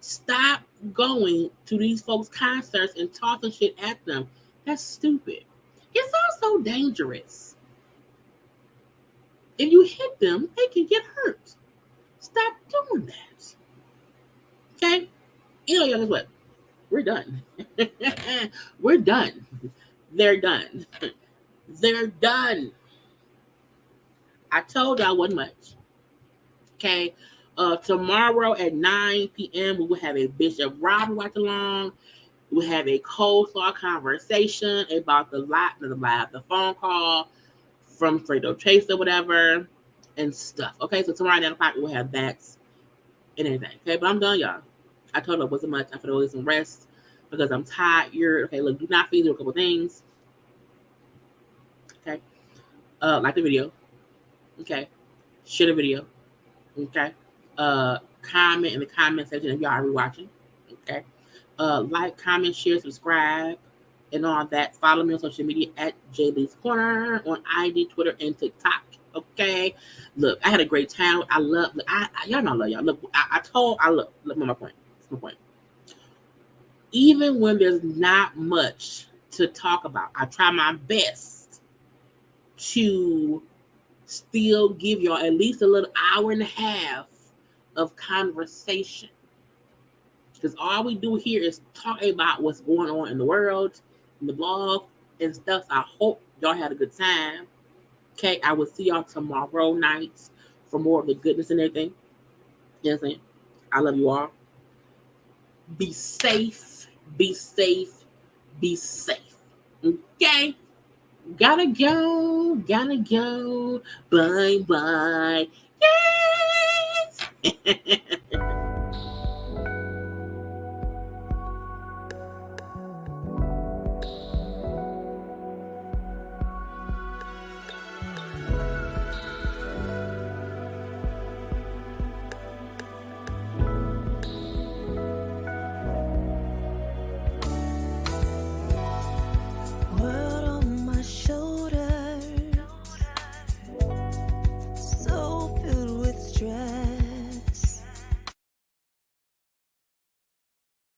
Stop going to these folks' concerts and tossing shit at them. That's stupid. It's also dangerous. If you hit them, they can get hurt. Stop doing that. Okay? Y'all, guess what? We're done. We're done. They're done. They're done. I told y'all wasn't much. Okay? Tomorrow at 9 p.m., we will have a Bishop Robert watch along. We'll have a coleslaw conversation about the phone call from Fredo Chase or whatever and stuff. Okay, so tomorrow at 9 o'clock, we'll have that and everything. Okay, but I'm done, y'all. I told her it wasn't much. I feel like some rest because I'm tired. Okay, look, do not feed you a couple things. Okay, like the video. Okay, share the video. Okay, comment in the comment section if y'all are rewatching. Okay, like, comment, share, subscribe, and all that. Follow me on social media at JayLeesCorner on IG, Twitter, and TikTok. Okay, look, I had a great time. I love. Y'all know I love y'all. Look, look, my point. That's my point. Even when there's not much to talk about, I try my best to still give y'all at least a little hour and a half of conversation. Because all we do here is talk about what's going on in the world, in the blog, and stuff. So I hope y'all had a good time. Okay, I will see y'all tomorrow night for more of the goodness and everything. You know what I'm saying? I love you all. Be safe. Be safe. Be safe. Okay? Gotta go. Gotta go. Bye-bye. Yes!